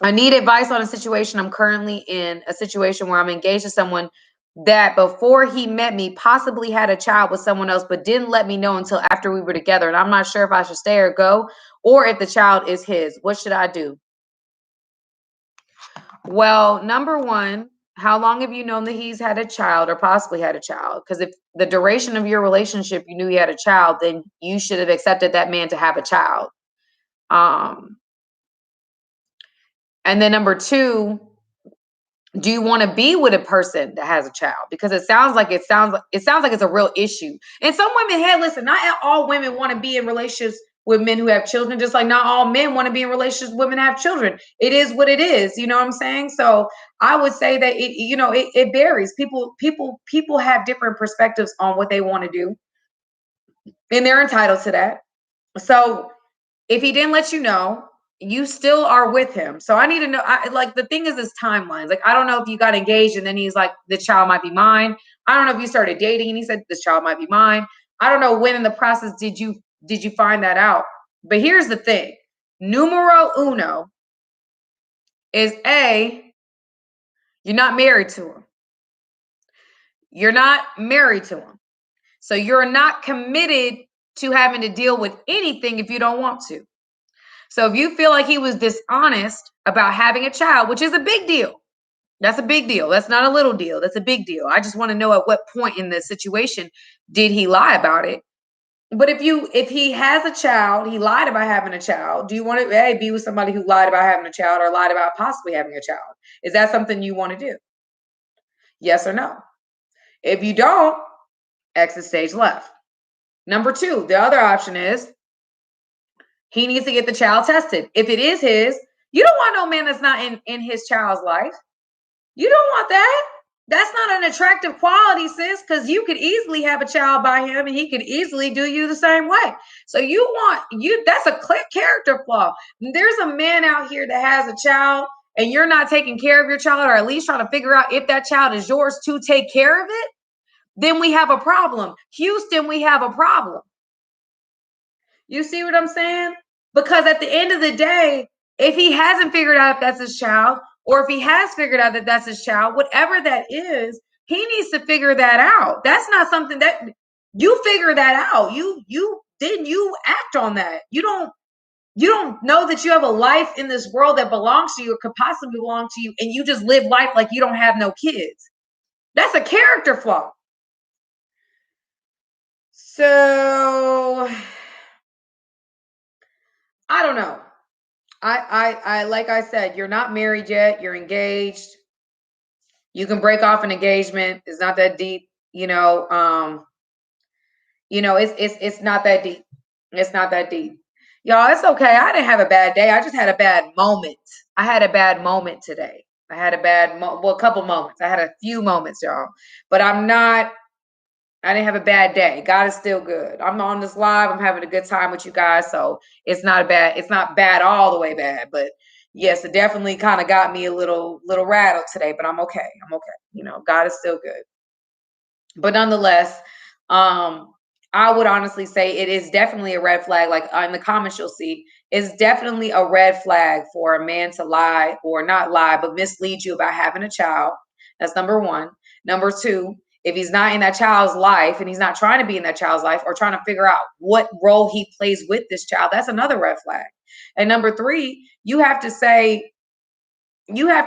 I need advice on a situation I'm currently in, a situation where I'm engaged to someone that before he met me possibly had a child with someone else, but didn't let me know until after we were together. And I'm not sure if I should stay or go, or if the child is his. What should I do? Well, number one, how long have you known that he's had a child or possibly had a child? Because if the duration of your relationship, you knew he had a child, then you should have accepted that man to have a child. And then number two, do you want to be with a person that has a child? Because it sounds like it's a real issue. And some women, hey, listen, not all women want to be in relationships with men who have children, just like not all men want to be in relationships with women who have children. It is what it is. You know what I'm saying? So I would say that it varies. People have different perspectives on what they want to do, and they're entitled to that. So if he didn't let you know, you still are with him. So I need to know, like, the thing is timelines. Like, I don't know if you got engaged and then he's like, the child might be mine. I don't know if you started dating and he said, this child might be mine. I don't know when in the process did you find that out. But here's the thing. Numero uno is you're not married to him. You're not married to him. So you're not committed to having to deal with anything if you don't want to. So if you feel like he was dishonest about having a child, which is a big deal, that's a big deal. That's not a little deal. That's a big deal. I just want to know at what point in the situation did he lie about it? But if he has a child, he lied about having a child. Do you want to be with somebody who lied about having a child or lied about possibly having a child? Is that something you want to do? Yes or no? If you don't, exit stage left. Number two, the other option is he needs to get the child tested. If it is his, you don't want no man that's not in his child's life. You don't want that. That's not an attractive quality, sis, because you could easily have a child by him and he could easily do you the same way. So that's a clear character flaw. There's a man out here that has a child and you're not taking care of your child, or at least trying to figure out if that child is yours to take care of it, then we have a problem. Houston, we have a problem. You see what I'm saying? Because at the end of the day, if he hasn't figured out if that's his child, or if he has figured out that that's his child, whatever that is, he needs to figure that out. That's not something that you figure that out. You act on that. You don't know that you have a life in this world that belongs to you or could possibly belong to you, and you just live life like you don't have no kids. That's a character flaw. So I don't know. I like I said, you're not married yet. You're engaged. You can break off an engagement. It's not that deep. It's not that deep. It's not that deep. Y'all, it's okay. I didn't have a bad day. I just had a bad moment. I had a bad moment today. I had a couple moments. I had a few moments, y'all. But I didn't have a bad day. God is still good. I'm on this live. I'm having a good time with you guys. So it's not bad all the way bad. But yes, it definitely kind of got me a little rattled today, but I'm okay. I'm okay. God is still good. But nonetheless, I would honestly say it is definitely a red flag. Like in the comments you'll see, it's definitely a red flag for a man to lie, or not lie, but mislead you about having a child. That's number one. Number two, if he's not in that child's life and he's not trying to be in that child's life or trying to figure out what role he plays with this child, that's another red flag. And number three, you have to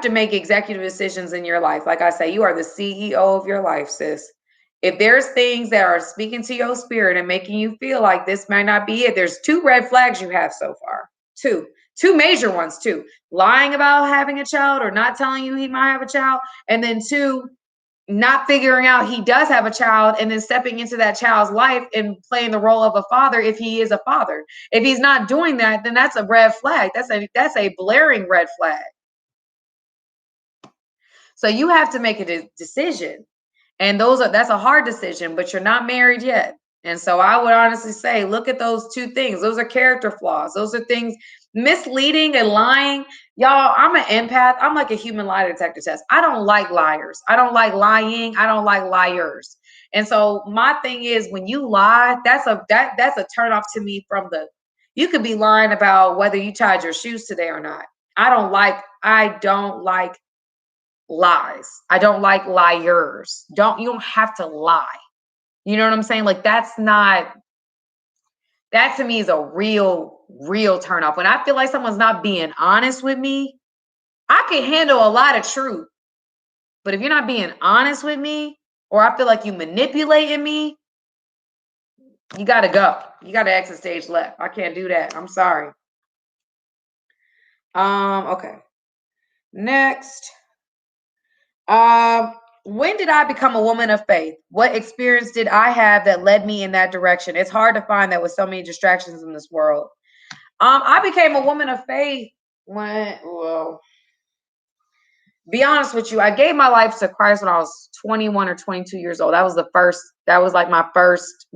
make executive decisions in your life. Like I say, you are the CEO of your life, sis. If there's things that are speaking to your spirit and making you feel like this might not be it, there's two red flags you have so far. Two major ones too. Lying about having a child or not telling you he might have a child. And then two, not figuring out he does have a child and then stepping into that child's life and playing the role of a father if he is a father. If he's not doing that, then that's a red flag. That's a blaring red flag. So you have to make a decision. And that's a hard decision, but you're not married yet. And so I would honestly say, look at those two things. Those are character flaws. Those are things misleading and lying. Y'all, I'm an empath. I'm like a human lie detector test. I don't like liars. I don't like lying. I don't like liars. And so my thing is, when you lie, that's a turn off to me. You could be lying about whether you tied your shoes today or not. I don't like lies. I don't like liars. You don't have to lie. You know what I'm saying? Like, that to me is a real turn off. When I feel like someone's not being honest with me, I can handle a lot of truth. But if you're not being honest with me, or I feel like you manipulating me, you got to go. You got to exit stage left. I can't do that. I'm sorry. Okay. Next. When did I become a woman of faith? What experience did I have that led me in that direction? It's hard to find that with so many distractions in this world. I became a woman of faith be honest with you, I gave my life to Christ when I was 21 or 22 years old. That was like my first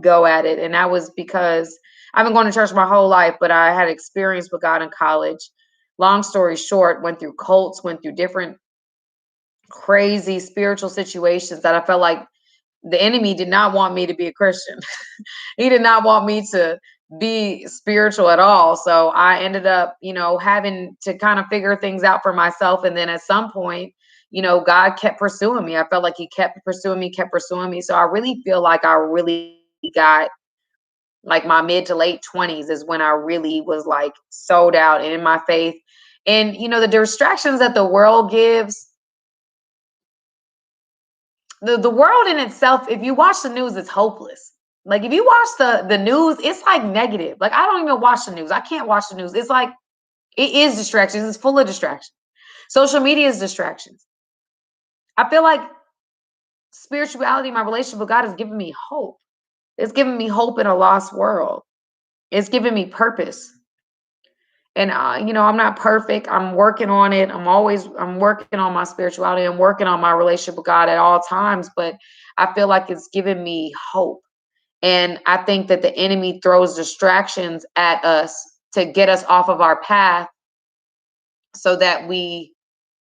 go at it. And that was because I've been going to church my whole life, but I had experience with God in college. Long story short, went through cults, went through different crazy spiritual situations that I felt like the enemy did not want me to be a Christian. He did not want me to be spiritual at all. So I ended up, having to kind of figure things out for myself. And then at some point, God kept pursuing me. I felt like he kept pursuing me. So I really feel like I really got, like, my mid to late 20s is when I really was like sold out and in my faith. And, the distractions that the world gives, the world in itself, if you watch the news, it's hopeless. Like, if you watch the news, it's like negative. Like, I don't even watch the news. I can't watch the news. It's like, it is distractions. It's full of distractions. Social media is distractions. I feel like spirituality, my relationship with God, has given me hope. It's given me hope in a lost world. It's given me purpose. And, I'm not perfect. I'm working on it. I'm working on my spirituality. I'm working on my relationship with God at all times. But I feel like it's given me hope. And I think that the enemy throws distractions at us to get us off of our path so that we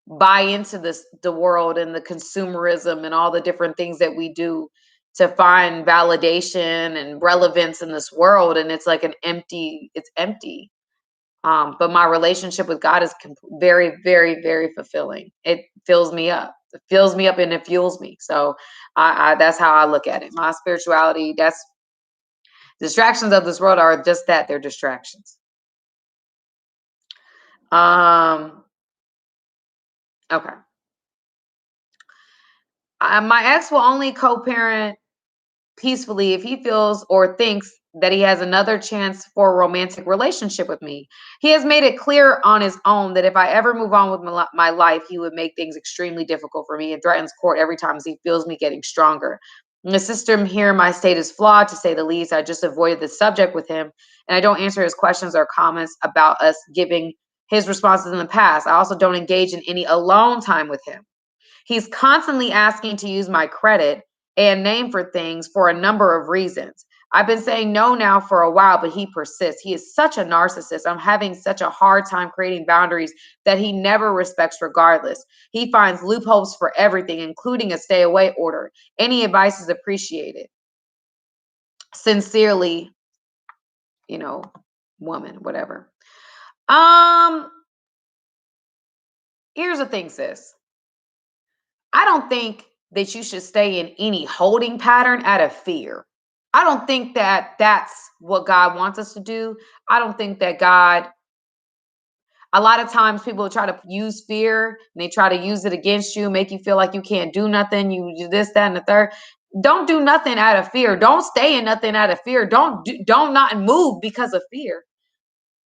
buy into the world and the consumerism and all the different things that we do to find validation and relevance in this world. And it's like it's empty. But my relationship with God is very, very, very fulfilling. It fills me up. It fills me up and it fuels me. So that's how I look at it. My spirituality, distractions of this world are just that. They're distractions. Okay. My ex will only co-parent peacefully if he feels or thinks that he has another chance for a romantic relationship with me. He has made it clear on his own that if I ever move on with my life, he would make things extremely difficult for me and threatens court every time as he feels me getting stronger. The system here, my state is flawed, to say the least. I just avoided the subject with him, and I don't answer his questions or comments about us giving his responses in the past. I also don't engage in any alone time with him. He's constantly asking to use my credit and name for things for a number of reasons. I've been saying no now for a while, but he persists. He is such a narcissist. I'm having such a hard time creating boundaries that he never respects regardless. He finds loopholes for everything, including a stay away order. Any advice is appreciated. Sincerely, woman, whatever. Here's the thing, sis. I don't think that you should stay in any holding pattern out of fear. I don't think that that's what God wants us to do. I don't think that a lot of times people try to use fear and they try to use it against you, make you feel like you can't do nothing. You do this, that, and the third. Don't do nothing out of fear. Don't stay in nothing out of fear. Don't not move because of fear.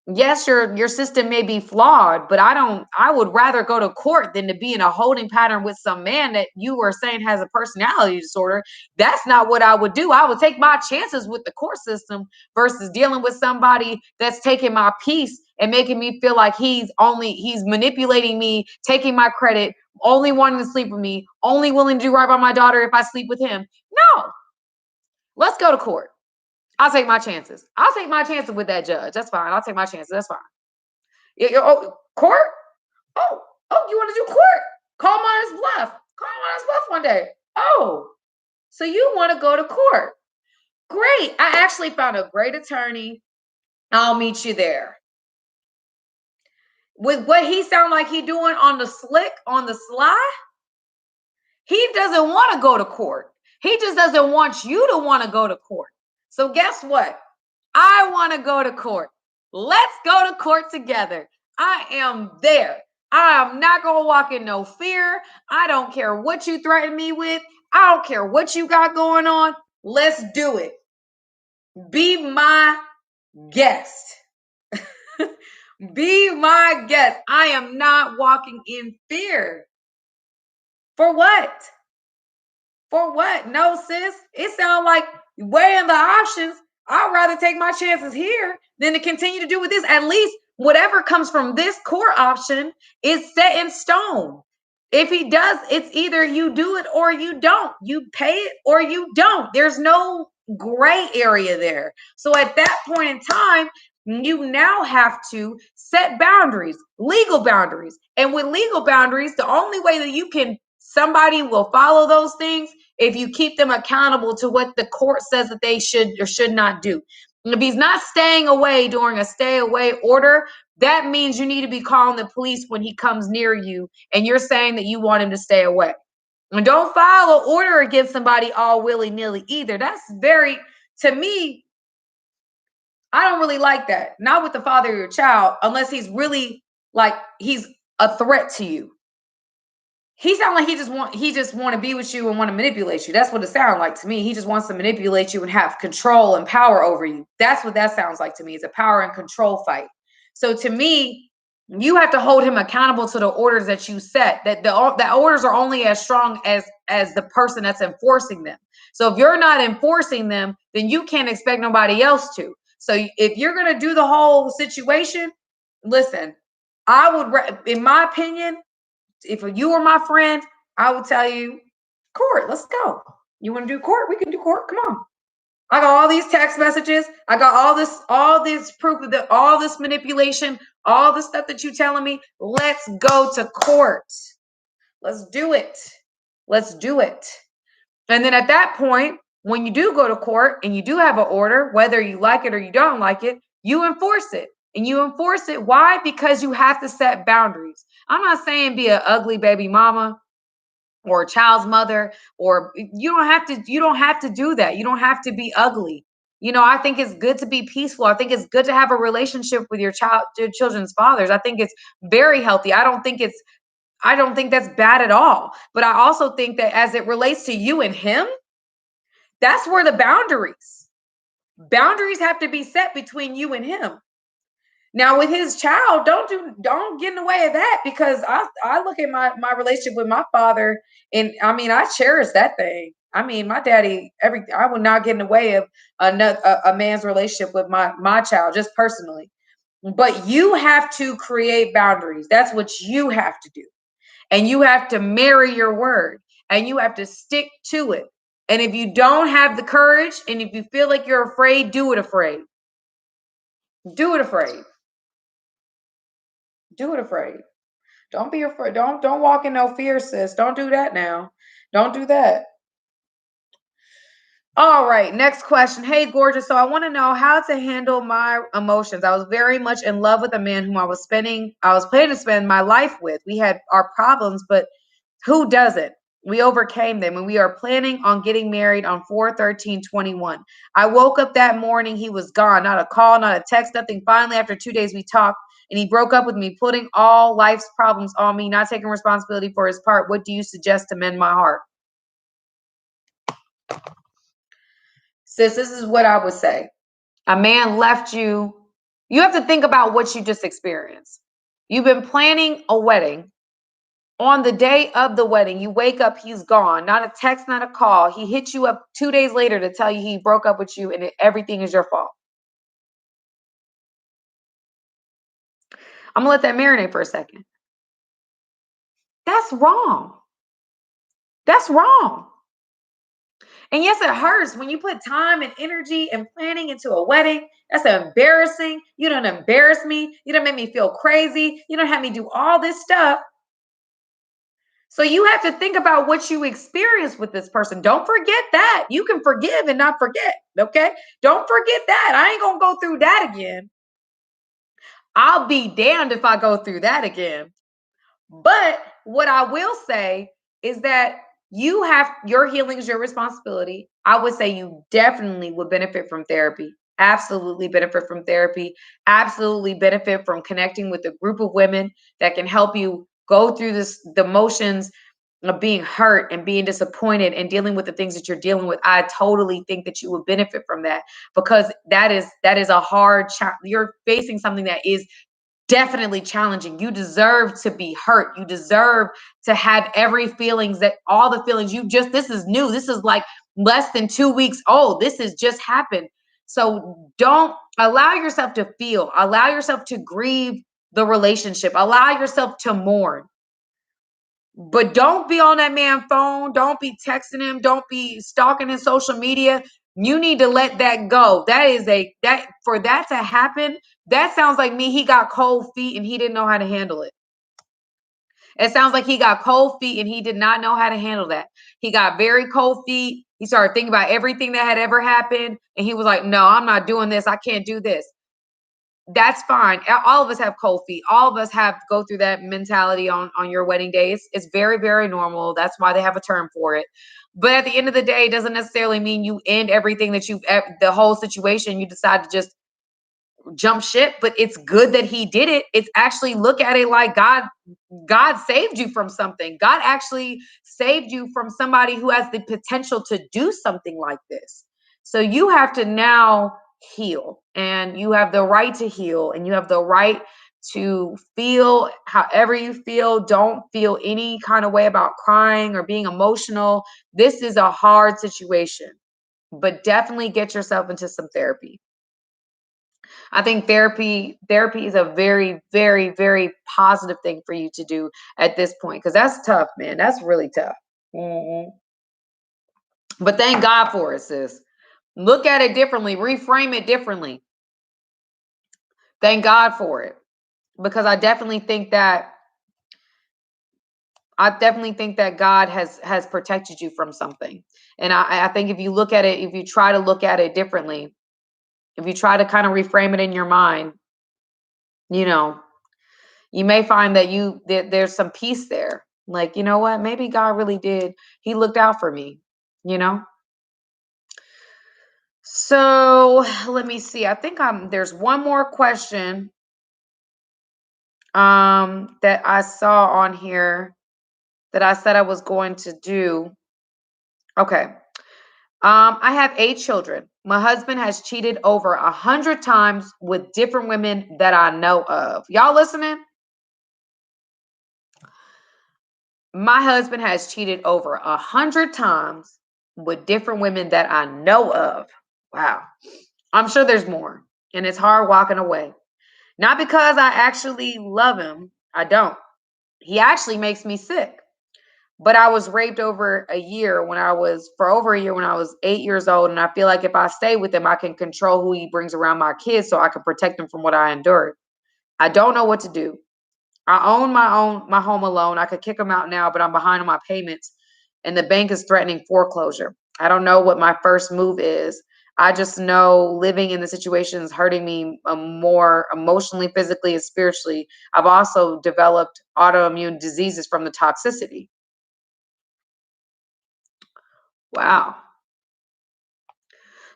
yes, your system may be flawed, but I would rather go to court than to be in a holding pattern with some man that you were saying has a personality disorder. That's not what I would do. I would take my chances with the court system versus dealing with somebody that's taking my peace and making me feel like he's manipulating me, taking my credit, only wanting to sleep with me, only willing to do right by my daughter if I sleep with him. No, let's go to court. I'll take my chances. I'll take my chances with that judge. That's fine. I'll take my chances. That's fine. Oh, court? Oh, you want to do court? Call him on his bluff. Call him on his bluff one day. Oh, so you want to go to court? Great. I actually found a great attorney. I'll meet you there. With what he sound like he doing on the sly, he doesn't want to go to court. He just doesn't want you to want to go to court. So guess what? I want to go to court. Let's go to court together. I am there. I am not going to walk in no fear. I don't care what you threaten me with. I don't care what you got going on. Let's do it. Be my guest. Be my guest. I am not walking in fear. For what? For what? No, sis. It sounds like weighing the options. I'd rather take my chances here than to continue to do with this. At least whatever comes from this core option is set in stone. If he does, it's either you do it or you don't. You pay it or you don't. There's no gray area there. So at that point in time, you now have to set boundaries, legal boundaries. And with legal boundaries, the only way that somebody will follow those things if you keep them accountable to what the court says that they should or should not do. And if he's not staying away during a stay away order, that means you need to be calling the police when he comes near you and you're saying that you want him to stay away. And don't file an order against somebody all willy-nilly either. That's to me, I don't really like that. Not with the father of your child, unless he's really like he's a threat to you. He sounds like he just want to be with you and want to manipulate you. That's what it sounds like to me. He just wants to manipulate you and have control and power over you. That's what that sounds like to me. It's a power and control fight. So to me, you have to hold him accountable to the orders that you set. That orders are only as strong as the person that's enforcing them. So if you're not enforcing them, then you can't expect nobody else to. So if you're going to do the whole situation, listen, I would, in my opinion, if you were my friend, I would tell you, court, let's go. You want to do court? We can do court. Come on. I got all these text messages. I got all this proof of all this manipulation, all the stuff that you're telling me. Let's go to court. Let's do it. Let's do it. And then at that point, when you do go to court and you do have an order, whether you like it or you don't like it, you enforce it. And you enforce it. Why? Because you have to set boundaries. I'm not saying be an ugly baby mama or a child's mother, or you don't have to do that. You don't have to be ugly. I think it's good to be peaceful. I think it's good to have a relationship with your children's fathers. I think it's very healthy. I don't think that's bad at all. But I also think that as it relates to you and him, that's where the boundaries have to be set between you and him. Now with his child, don't get in the way of that, because I look at my relationship with my father, and I mean, I cherish that thing. I mean, my daddy, I would not get in the way of a man's relationship with my child, just personally. But you have to create boundaries. That's what you have to do. And you have to marry your word, and you have to stick to it. And if you don't have the courage, and if you feel like you're afraid, do it afraid. Do it afraid. Do it afraid. Don't be afraid. Don't walk in no fear, sis. Don't do that now. Don't do that. All right, next question. Hey, gorgeous. So I want to know how to handle my emotions. I was very much in love with a man whom I was planning to spend my life with. We had our problems, but who doesn't? We overcame them, and we are planning on getting married on 4/13/21. I woke up that morning. He was gone. Not a call, not a text, nothing. Finally, after 2 days, we talked, and he broke up with me, putting all life's problems on me, not taking responsibility for his part. What do you suggest to mend my heart? Sis, this is what I would say. A man left you, You have to think about what you just experienced. You've been planning a wedding. On the day of the wedding, you wake up, he's gone. Not a text, not a call. He hits you up 2 days later to tell you he broke up with you and everything is your fault. I'm going to let that marinate for a second. That's wrong. That's wrong. And yes, it hurts when you put time and energy and planning into a wedding. That's embarrassing. You don't embarrass me. You don't make me feel crazy. You don't have me do all this stuff. So you have to think about what you experienced with this person. Don't forget that. You can forgive and not forget. Okay. Don't forget that. I ain't going to go through that again. I'll be damned if I go through that again. But what I will say is that you have your healing is your responsibility. I would say you definitely would benefit from therapy. Absolutely benefit from therapy. Absolutely benefit from connecting with a group of women that can help you go through the motions of being hurt and being disappointed and dealing with the things that you're dealing with. I totally think that you would benefit from that, because that is a hard you're facing something that is definitely challenging. You deserve to be hurt. You deserve to have all the feelings this is new. This is like less than 2 weeks old. This has just happened. So don't allow yourself to feel, allow yourself to grieve the relationship, allow yourself to mourn. But don't be on that man's phone. Don't be texting him. Don't be stalking his social media. You need to let that go. For that to happen, that sounds like me. He got cold feet and he didn't know how to handle it. It sounds like he got cold feet and he did not know how to handle that. He got very cold feet. He started thinking about everything that had ever happened. And he was like, no, I'm not doing this. I can't do this. That's fine. All of us have cold feet. All of us have go through that mentality on your wedding day. It's very, very normal. That's why they have a term for it. But at the end of the day, it doesn't necessarily mean you end everything the whole situation. You decide to just jump ship. But it's good that he did it. It's actually, look at it like God saved you from something. God actually saved you from somebody who has the potential to do something like this. So you have to now heal, and you have the right to heal, and you have the right to feel however you feel. Don't feel any kind of way about crying or being emotional. This is a hard situation, but definitely get yourself into some therapy. I think therapy is a very, very, very positive thing for you to do at this point, because that's tough, man. That's really tough. Mhm. But thank God for it, sis. Look at it differently, reframe it differently. Thank God for it, because I definitely think that God has protected you from something. And I think if you look at it, if you try to look at it differently, if you try to kind of reframe it in your mind, you may find that there's some peace there. Like, you know what? Maybe God really did. He looked out for me, you know? So let me see. I think there's one more question that I saw on here that I said I was going to do. Okay. I have 8 children. My husband has cheated over 100 times with different women that I know of. Y'all listening? My husband has cheated over 100 times with different women that I know of. Wow. I'm sure there's more. And it's hard walking away. Not because I actually love him. I don't. He actually makes me sick. But I was raped for over a year when I was 8 years old. And I feel like if I stay with him, I can control who he brings around my kids so I can protect them from what I endured. I don't know what to do. I own my home alone. I could kick him out now, but I'm behind on my payments and the bank is threatening foreclosure. I don't know what my first move is. I just know living in the situation is hurting me more emotionally, physically, and spiritually. I've also developed autoimmune diseases from the toxicity. Wow.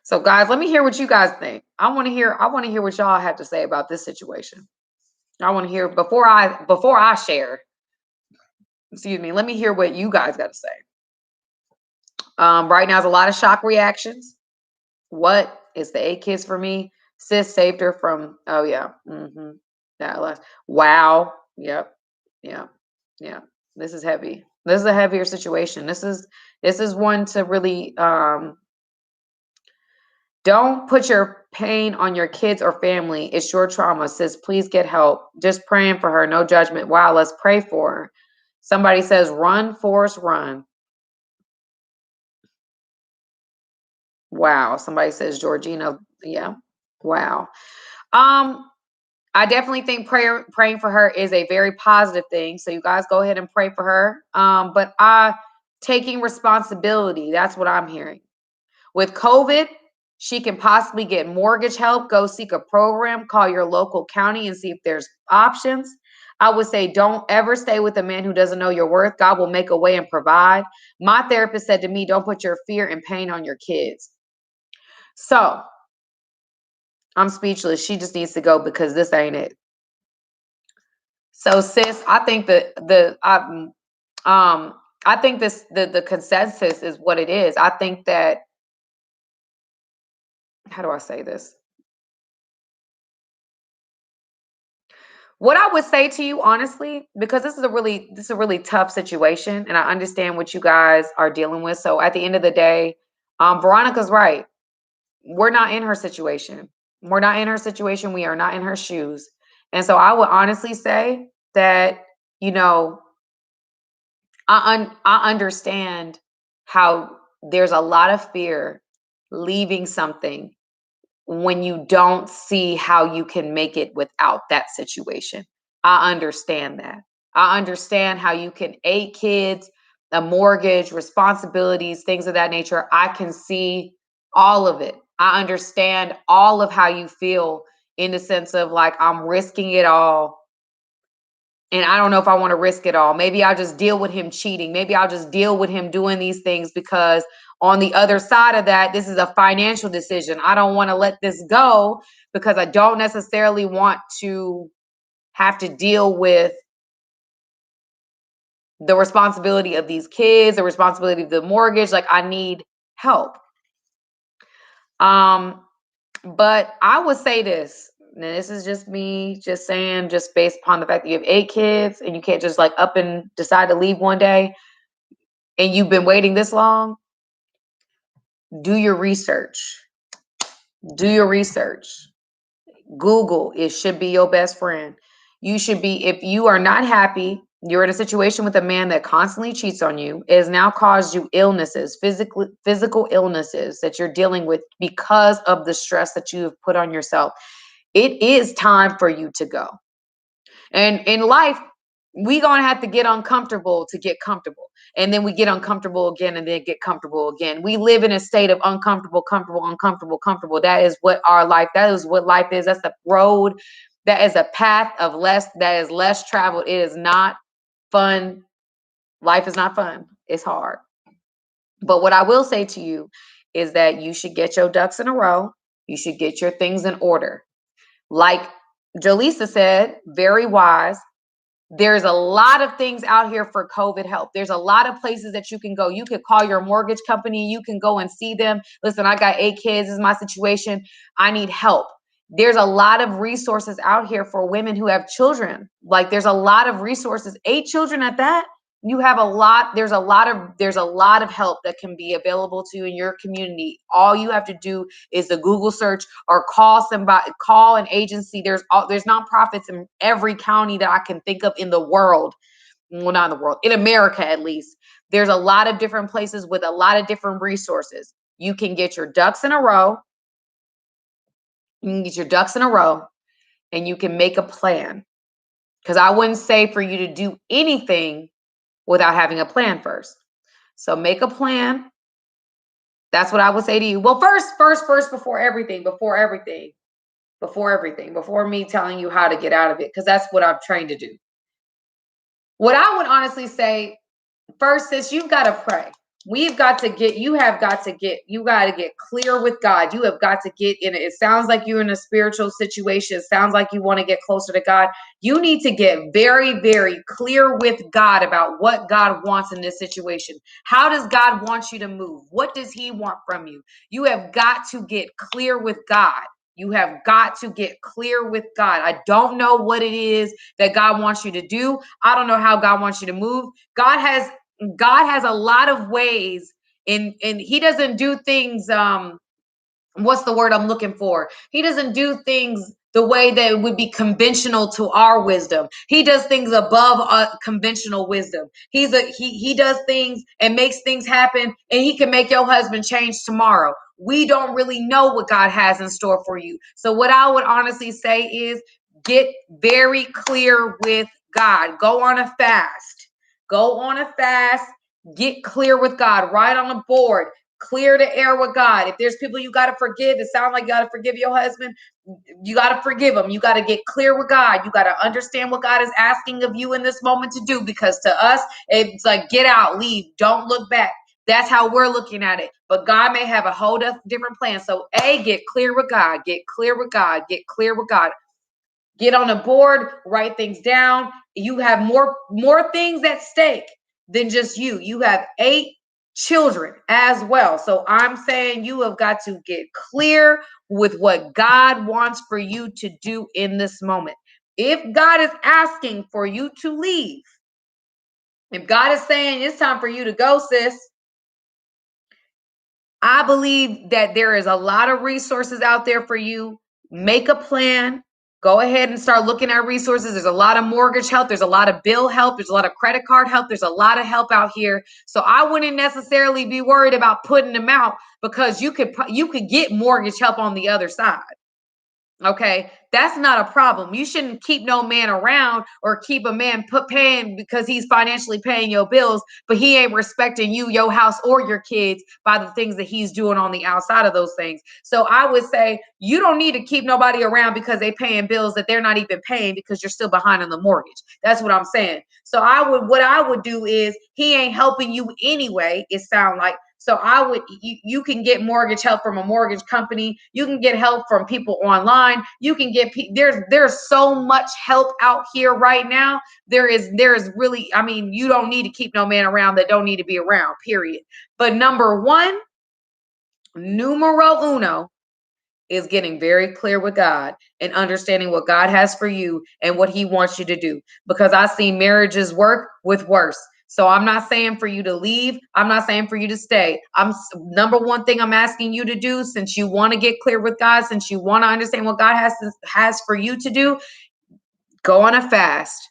So guys, let me hear what you guys think. I want to hear what y'all have to say about this situation. I want to hear before I share. Excuse me. Let me hear what you guys got to say. Right now, there's a lot of shock reactions. What is the 8 kids for me? Sis saved her from, oh yeah. That last, wow. Yep. Yeah. Yeah. This is heavy. This is a heavier situation. This is one to really, don't put your pain on your kids or family. It's your trauma. Sis, please get help. Just praying for her. No judgment. Wow, let's pray for her. Somebody says, run, Forrest, run. Wow. Somebody says, Georgina. Yeah. Wow. I definitely think praying for her is a very positive thing. So you guys go ahead and pray for her. But taking responsibility, that's what I'm hearing. With COVID, she can possibly get mortgage help, go seek a program, call your local county and see if there's options. I would say don't ever stay with a man who doesn't know your worth. God will make a way and provide. My therapist said to me, don't put your fear and pain on your kids. So I'm speechless. She just needs to go because this ain't it. So sis, I think that I think the consensus is what it is. I think that, how do I say this? What I would say to you, honestly, because this is a really tough situation, and I understand what you guys are dealing with. So at the end of the day, Veronica's right. We're not in her situation. We're not in her situation. We are not in her shoes. And so I would honestly say that, you know, I understand how there's a lot of fear leaving something when you don't see how you can make it without that situation. I understand that. I understand how you can 8 kids, a mortgage, responsibilities, things of that nature. I can see all of it. I understand all of how you feel in the sense of like, I'm risking it all. And I don't know if I want to risk it all. Maybe I'll just deal with him cheating. Maybe I'll just deal with him doing these things because on the other side of that, this is a financial decision. I don't want to let this go because I don't necessarily want to have to deal with the responsibility of these kids, the responsibility of the mortgage. Like I need help. But I would say this, and this is just me just saying, just based upon the fact that you have 8 kids and you can't just like up and decide to leave one day and you've been waiting this long, do your research. Do your research. Google, it should be your best friend. You should be, if you are not happy, you're in a situation with a man that constantly cheats on you, it has now caused you illnesses, physical illnesses that you're dealing with because of the stress that you have put on yourself. It is time for you to go. And in life, we gonna have to get uncomfortable to get comfortable. And then we get uncomfortable again and then get comfortable again. We live in a state of uncomfortable, comfortable, uncomfortable, comfortable. That is what our life, that is what life is. That's the road. That is a path of that is less traveled. It is not fun. Life is not fun. It's hard. But what I will say to you is that you should get your ducks in a row. You should get your things in order. Like Jolisa said, very wise. There's a lot of things out here for COVID help. There's a lot of places that you can go. You could call your mortgage company. You can go and see them. Listen, I got 8 kids. This is my situation. I need help. There's a lot of resources out here for women who have children. Like there's a lot of resources. 8 children at that. You have a lot. There's a lot of help that can be available to you in your community. All you have to do is a Google search or call an agency. There's nonprofits in every county that I can think of in the world. Well, not in the world, in America at least. There's a lot of different places with a lot of different resources. You can get your ducks in a row. You can get your ducks in a row and you can make a plan. Because I wouldn't say for you to do anything without having a plan first. So make a plan. That's what I would say to you. Well, first, before everything, before me telling you how to get out of it, because that's what I'm trained to do. What I would honestly say first is you've got to pray. You got to get clear with God. You have got to get in it. It sounds like you're in a spiritual situation. It sounds like you want to get closer to God. You need to get very, very clear with God about what God wants in this situation. How does God want you to move? What does he want from you? You have got to get clear with God. You have got to get clear with God. I don't know what it is that God wants you to do. I don't know how God wants you to move. God has a lot of ways, and he doesn't do things what's the word I'm looking for? He doesn't do things the way that would be conventional to our wisdom. He does things above conventional wisdom. He does things and makes things happen, and he can make your husband change tomorrow. We don't really know what God has in store for you. So what I would honestly say is get very clear with God. Go on a fast. Go on a fast. Get clear with God. Write on a board. Clear the air with God. If there's people you got to forgive, it sounds like you got to forgive your husband. You got to forgive him. You got to get clear with God. You got to understand what God is asking of you in this moment to do, because to us, it's like, get out, leave, don't look back. That's how we're looking at it. But God may have a whole different plan. So get clear with God. Get clear with God. Get clear with God. Get on a board, write things down. You have more things at stake than just you. You have 8 children as well. So I'm saying you have got to get clear with what God wants for you to do in this moment. If God is asking for you to leave, if God is saying it's time for you to go, sis, I believe that there is a lot of resources out there for you. Make a plan. Go ahead and start looking at resources. There's a lot of mortgage help. There's a lot of bill help. There's a lot of credit card help. There's a lot of help out here. So I wouldn't necessarily be worried about putting them out, because you could get mortgage help on the other side. Okay, that's not a problem. You shouldn't keep no man around or keep a man paying because he's financially paying your bills, but he ain't respecting you, your house, or your kids by the things that he's doing on the outside of those things. So I would say you don't need to keep nobody around because they paying bills that they're not even paying because you're still behind on the mortgage. That's what I'm saying. So what I would do is, he ain't helping you anyway, it sound like. So you can get mortgage help from a mortgage company. You can get help from people online. You can get, there's so much help out here right now. There is really, I mean, you don't need to keep no man around that don't need to be around, period. But number one, numero uno, is getting very clear with God and understanding what God has for you and what he wants you to do. Because I see marriages work with worse. So I'm not saying for you to leave. I'm not saying for you to stay. Number one thing I'm asking you to do, since you want to get clear with God, since you want to understand what God has for you to do, go on a fast.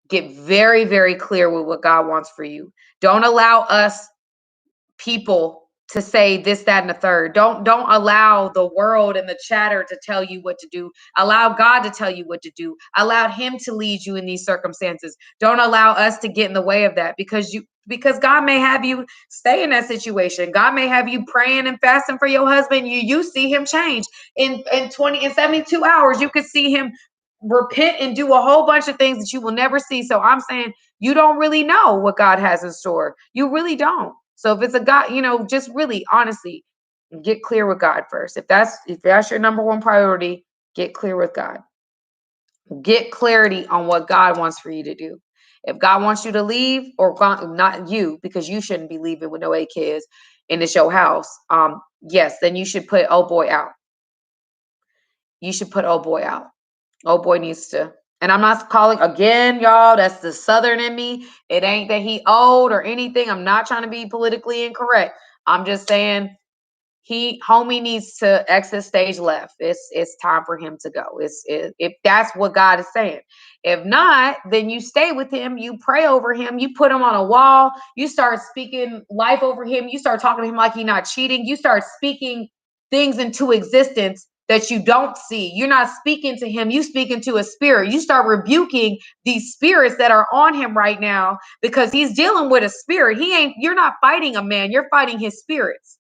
Get very, very clear with what God wants for you. Don't allow us people to say this, that, and the third. Don't allow the world and the chatter to tell you what to do. Allow God to tell you what to do. Allow him to lead you in these circumstances. Don't allow us to get in the way of that, because God may have you stay in that situation. God may have you praying and fasting for your husband. You see him change in 72 hours. You could see him repent and do a whole bunch of things that you will never see. So I'm saying you don't really know what God has in store. You really don't. So if it's a God, just really honestly get clear with God first. If that's your number one priority, get clear with God. Get clarity on what God wants for you to do. If God wants you to leave, or not you, because you shouldn't be leaving with no 8 kids and it's your house. Yes, then you should put old boy out. You should put old boy out. Old boy needs to. And I'm not calling, again, y'all, that's the Southern in me. It ain't that he old or anything. I'm not trying to be politically incorrect. I'm just saying homie needs to exit stage left. It's time for him to go. If that's what God is saying. If not, then you stay with him. You pray over him. You put him on a wall. You start speaking life over him. You start talking to him like he's not cheating. You start speaking things into existence that you don't see. You're not speaking to him. You speaking to a spirit. You start rebuking these spirits that are on him right now, because he's dealing with a spirit. You're not fighting a man. You're fighting his spirits.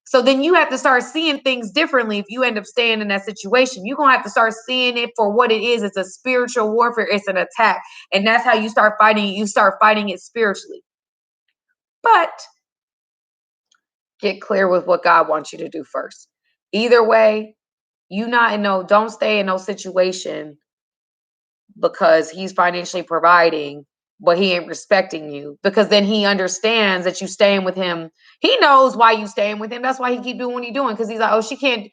So then you have to start seeing things differently. If you end up staying in that situation, you're going to have to start seeing it for what it is. It's a spiritual warfare. It's an attack. And that's how you start fighting it. You start fighting it spiritually. But get clear with what God wants you to do first. Either way, don't stay in no situation because he's financially providing but he ain't respecting you, because then he understands that you staying with him. He knows why you staying with him. That's why he keep doing what he doing, because he's like, oh, she can't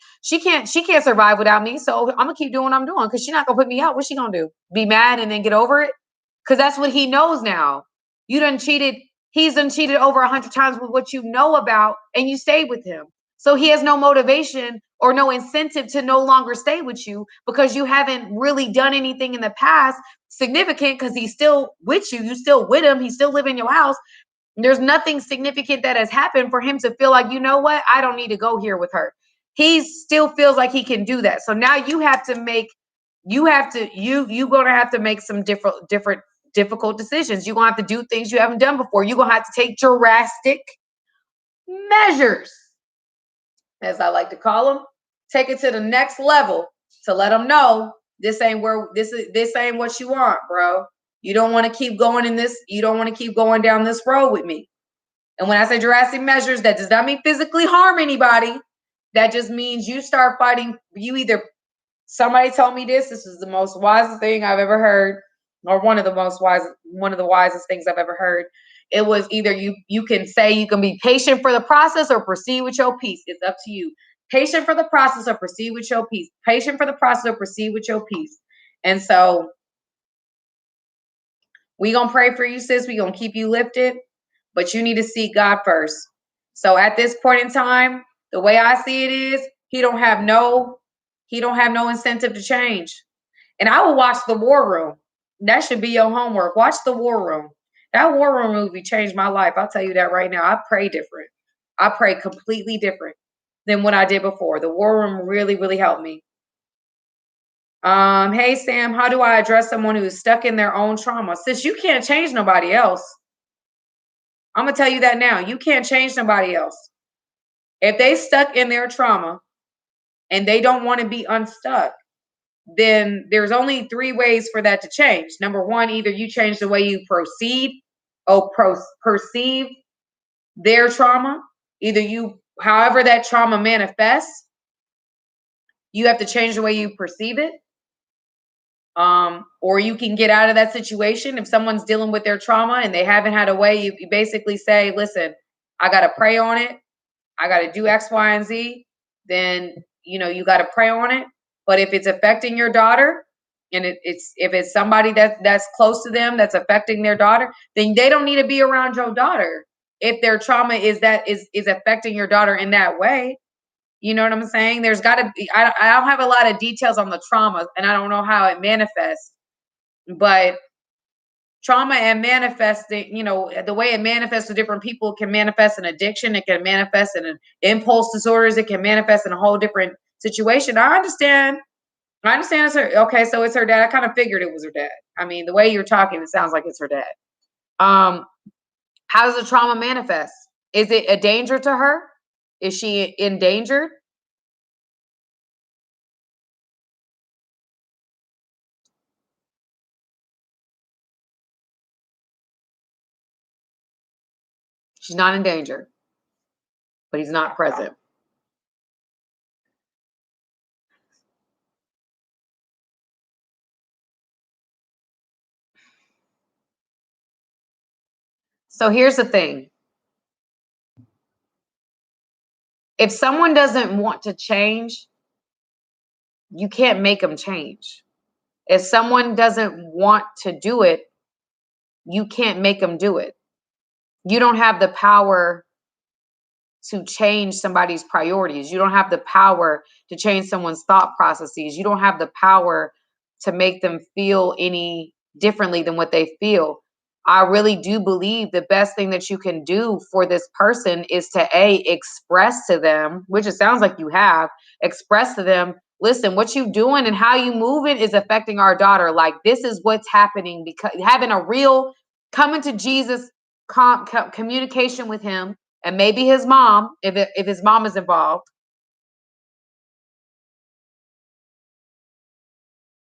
survive without me, so I'm gonna keep doing what I'm doing, because she's not gonna put me out. What's she gonna do? Be mad and then get over it? Because that's what he knows now. You done cheated. He's done cheated over 100 times with what you know about, and you stayed with him. So he has no motivation or no incentive to no longer stay with you, because you haven't really done anything in the past significant, because he's still with you. You still with him. He's still living in your house. There's nothing significant that has happened for him to feel like, you know what, I don't need to go here with her. He still feels like he can do that. So now you're gonna have to make some different difficult decisions. You're gonna have to do things you haven't done before. You're gonna have to take drastic measures, as I like to call them. Take it to the next level to let them know this ain't what you want, bro. You don't want to keep going in this. You don't want to keep going down this road with me. And when I say drastic measures, that does not mean physically harm anybody. That just means you start fighting. Somebody told me this is the most wisest thing I've ever heard, or one of the wisest things I've ever heard. It was either you can say you can be patient for the process or proceed with your peace. It's up to you. Patient for the process or proceed with your peace. Patient for the process or proceed with your peace. And so we gonna pray for you, sis. We gonna keep you lifted, but you need to seek God first. So at this point in time, the way I see it is he don't have no incentive to change. And I will watch The War Room. That should be your homework. Watch The War Room. That War Room movie changed my life. I'll tell you that right now. I pray different. I pray completely different than what I did before. The War Room really, really helped me. Hey Sam, how do I address someone who is stuck in their own trauma? Sis, you can't change nobody else. I'm gonna tell you that now. You can't change nobody else. If they stuck in their trauma and they don't want to be unstuck, then there's only 3 ways for that to change. Number 1, either you change the way you proceed or perceive their trauma. However that trauma manifests, you have to change the way you perceive it. Or you can get out of that situation. If someone's dealing with their trauma and they haven't had a way, you basically say, listen, I got to pray on it. I got to do X, Y, and Z. Then, you got to pray on it. But if it's affecting your daughter, and if it's somebody that's close to them that's affecting their daughter, then they don't need to be around your daughter. If their trauma is affecting your daughter in that way, you know what I'm saying? There's got to be. I don't have a lot of details on the trauma, and I don't know how it manifests. But trauma and manifesting, the way it manifests to different people, can manifest in addiction. It can manifest in impulse disorders. It can manifest in a whole different situation. I understand it's her. Okay, so it's her dad. I kind of figured it was her dad. I mean, the way you're talking, it sounds like it's her dad. How does the trauma manifest? Is it a danger to her? Is she endangered? She's not in danger, but he's not present. So here's the thing. If someone doesn't want to change, you can't make them change. If someone doesn't want to do it, you can't make them do it. You don't have the power to change somebody's priorities. You don't have the power to change someone's thought processes. You don't have the power to make them feel any differently than what they feel. I really do believe the best thing that you can do for this person is to express to them, which it sounds like you have, express to them, listen, what you doing and how you moving is affecting our daughter. Like, this is what's happening, because having a real coming to Jesus communication with him, and maybe his mom, if his mom is involved,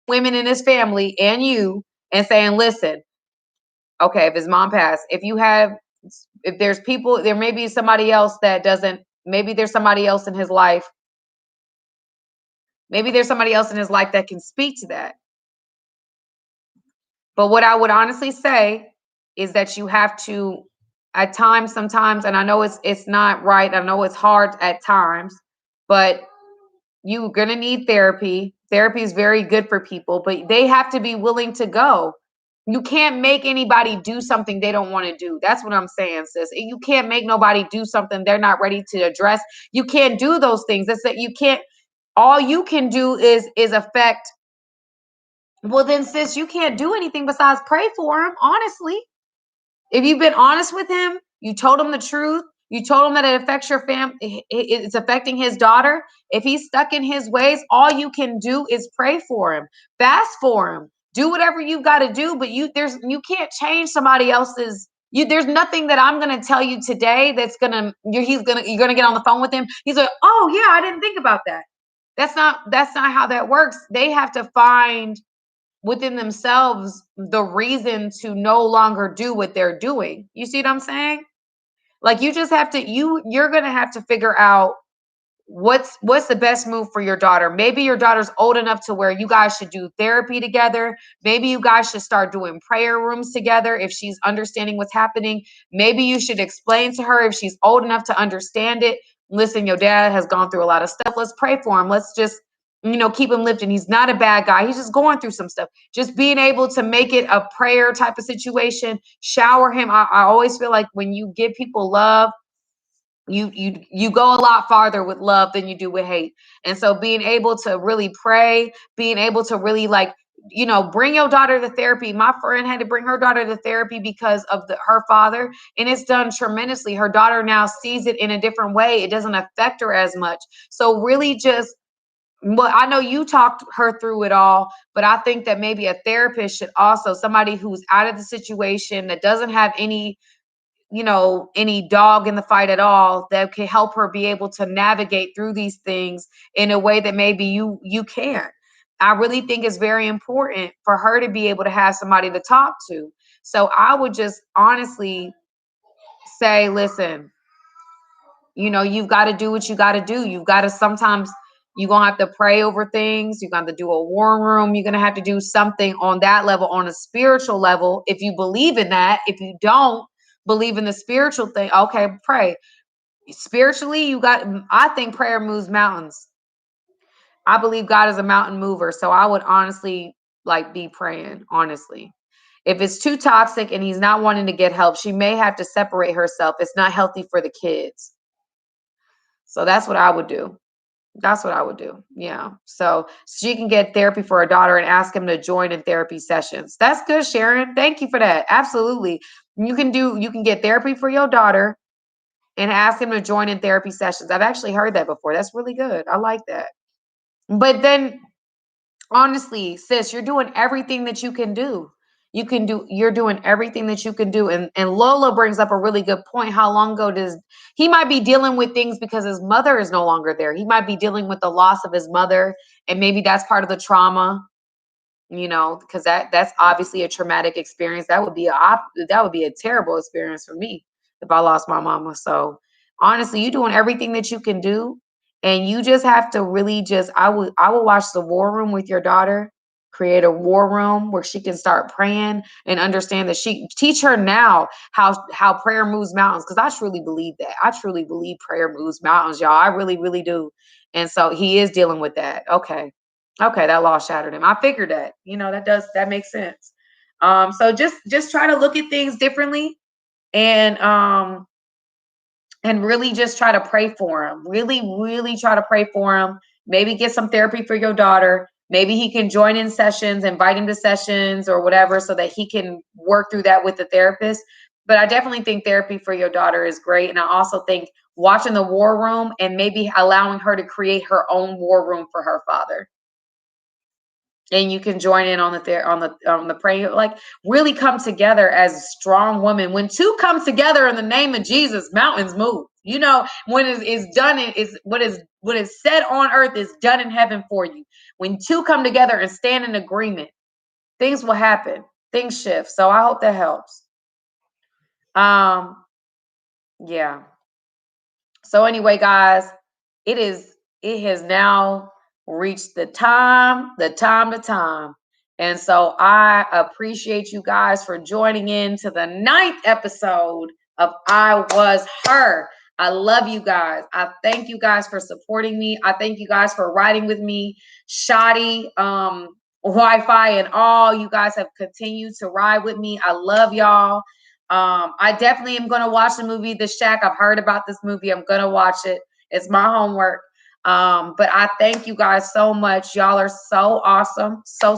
women in his family and you, and saying, listen, okay, if his mom passed, if there's people, there may be somebody else that doesn't, maybe there's somebody else in his life. Maybe there's somebody else in his life that can speak to that. But what I would honestly say is that you have to, at times, sometimes, and I know it's not right. I know it's hard at times, but you're going to need therapy. Therapy is very good for people, but they have to be willing to go. You can't make anybody do something they don't want to do. That's what I'm saying, sis. You can't make nobody do something they're not ready to address. You can't do those things. That's that you can't. All you can do is affect. Well, then, sis, you can't do anything besides pray for him, honestly. If you've been honest with him, you told him the truth, you told him that it affects your family, it's affecting his daughter. If he's stuck in his ways, all you can do is pray for him, fast for him, do whatever you've got to do. But you can't change somebody else's. There's nothing that I'm gonna tell you today that's gonna you're gonna get on the phone with him. He's like, oh yeah, I didn't think about that. That's not how that works. They have to find within themselves the reason to no longer do what they're doing. You see what I'm saying? Like you just have to you're going to have to figure out what's the best move for your daughter. Maybe your daughter's old enough to where you guys should do therapy together. Maybe you guys should start doing prayer rooms together if she's understanding what's happening. Maybe you should explain to her if she's old enough to understand it. Listen, your dad has gone through a lot of stuff. Let's pray for him. Let's just keep him lifted. He's not a bad guy. He's just going through some stuff. Just being able to make it a prayer type of situation, shower him. I always feel like when you give people love, you go a lot farther with love than you do with hate. And so being able to really pray, being able to really bring your daughter to therapy. My friend had to bring her daughter to therapy because of her father, and it's done tremendously. Her daughter now sees it in a different way. It doesn't affect her as much. So really just, well, I know you talked her through it all, but I think that maybe a therapist should also, somebody who's out of the situation, that doesn't have any dog in the fight at all, that can help her be able to navigate through these things in a way that maybe you can't. I really think it's very important for her to be able to have somebody to talk to. So I would just honestly say, listen, you've got to do what you got to do. You've got to sometimes you're going to have to pray over things. You're going to do a war room. You're going to have to do something on that level, on a spiritual level. If you believe in that, if you don't believe in the spiritual thing, okay, pray. Spiritually, I think prayer moves mountains. I believe God is a mountain mover. So I would honestly be praying, honestly. If it's too toxic and he's not wanting to get help, she may have to separate herself. It's not healthy for the kids. So that's what I would do. That's what I would do. Yeah. So she can get therapy for her daughter and ask him to join in therapy sessions. That's good, Sharon. Thank you for that. Absolutely. You can get therapy for your daughter and ask him to join in therapy sessions. I've actually heard that before. That's really good. I like that. But then honestly, sis, you're doing everything that you can do. You're doing everything that you can do. And Lola brings up a really good point. How long ago he might be dealing with things because his mother is no longer there. He might be dealing with the loss of his mother, and maybe that's part of the trauma, because that's obviously a traumatic experience. That would be a terrible experience for me if I lost my mama. So honestly, you're doing everything that you can do. And you just have to really I will watch the war room with your daughter, create a war room where she can start praying and understand that teach her now how prayer moves mountains. Cause I truly believe that. I truly believe prayer moves mountains, y'all. I really, really do. And so he is dealing with that. Okay. That loss shattered him. I figured that, that makes sense. So just try to look at things differently and really just try to pray for him. Really, really try to pray for him. Maybe get some therapy for your daughter. Maybe he can join in sessions, invite him to sessions or whatever so that he can work through that with the therapist. But I definitely think therapy for your daughter is great. And I also think watching the war room and maybe allowing her to create her own war room for her father. And you can join in on the prayer, really come together as a strong woman. When two come together in the name of Jesus, mountains move. When it is done, what is said on earth is done in heaven for you. When two come together and stand in agreement, things will happen. Things shift. So I hope that helps. Yeah. So anyway, guys, it has now reached the time. And so I appreciate you guys for joining in to the 9th episode of I Was Her. I love you guys. I thank you guys for supporting me. I thank you guys for riding with me. Shoddy, Wi-Fi and all. You guys have continued to ride with me. I love y'all. I definitely am going to watch the movie The Shack. I've heard about this movie. I'm going to watch it. It's my homework. But I thank you guys so much. Y'all are so awesome. So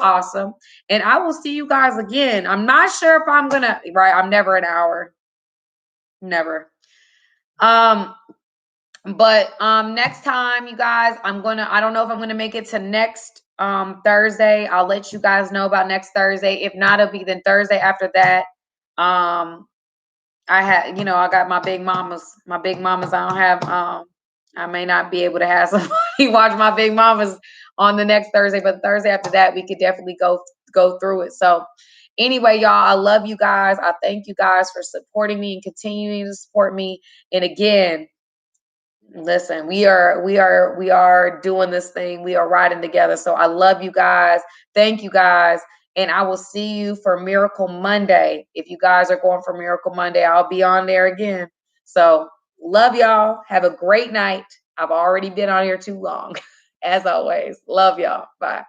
awesome. And I will see you guys again. I'm not sure if I'm going to, right? I'm never an hour. Never. But next time, you guys, I don't know if I'm gonna make it to next Thursday. I'll let you guys know about next Thursday. If not, it'll be then Thursday after that. I got my big mamas. I don't have I may not be able to have somebody watch my big mamas on the next Thursday, but Thursday after that, we could definitely go through it. So anyway, y'all, I love you guys. I thank you guys for supporting me and continuing to support me. And again, listen, we are doing this thing. We are riding together. So I love you guys. Thank you guys. And I will see you for Miracle Monday. If you guys are going for Miracle Monday, I'll be on there again. So love y'all. Have a great night. I've already been on here too long. As always, love y'all. Bye.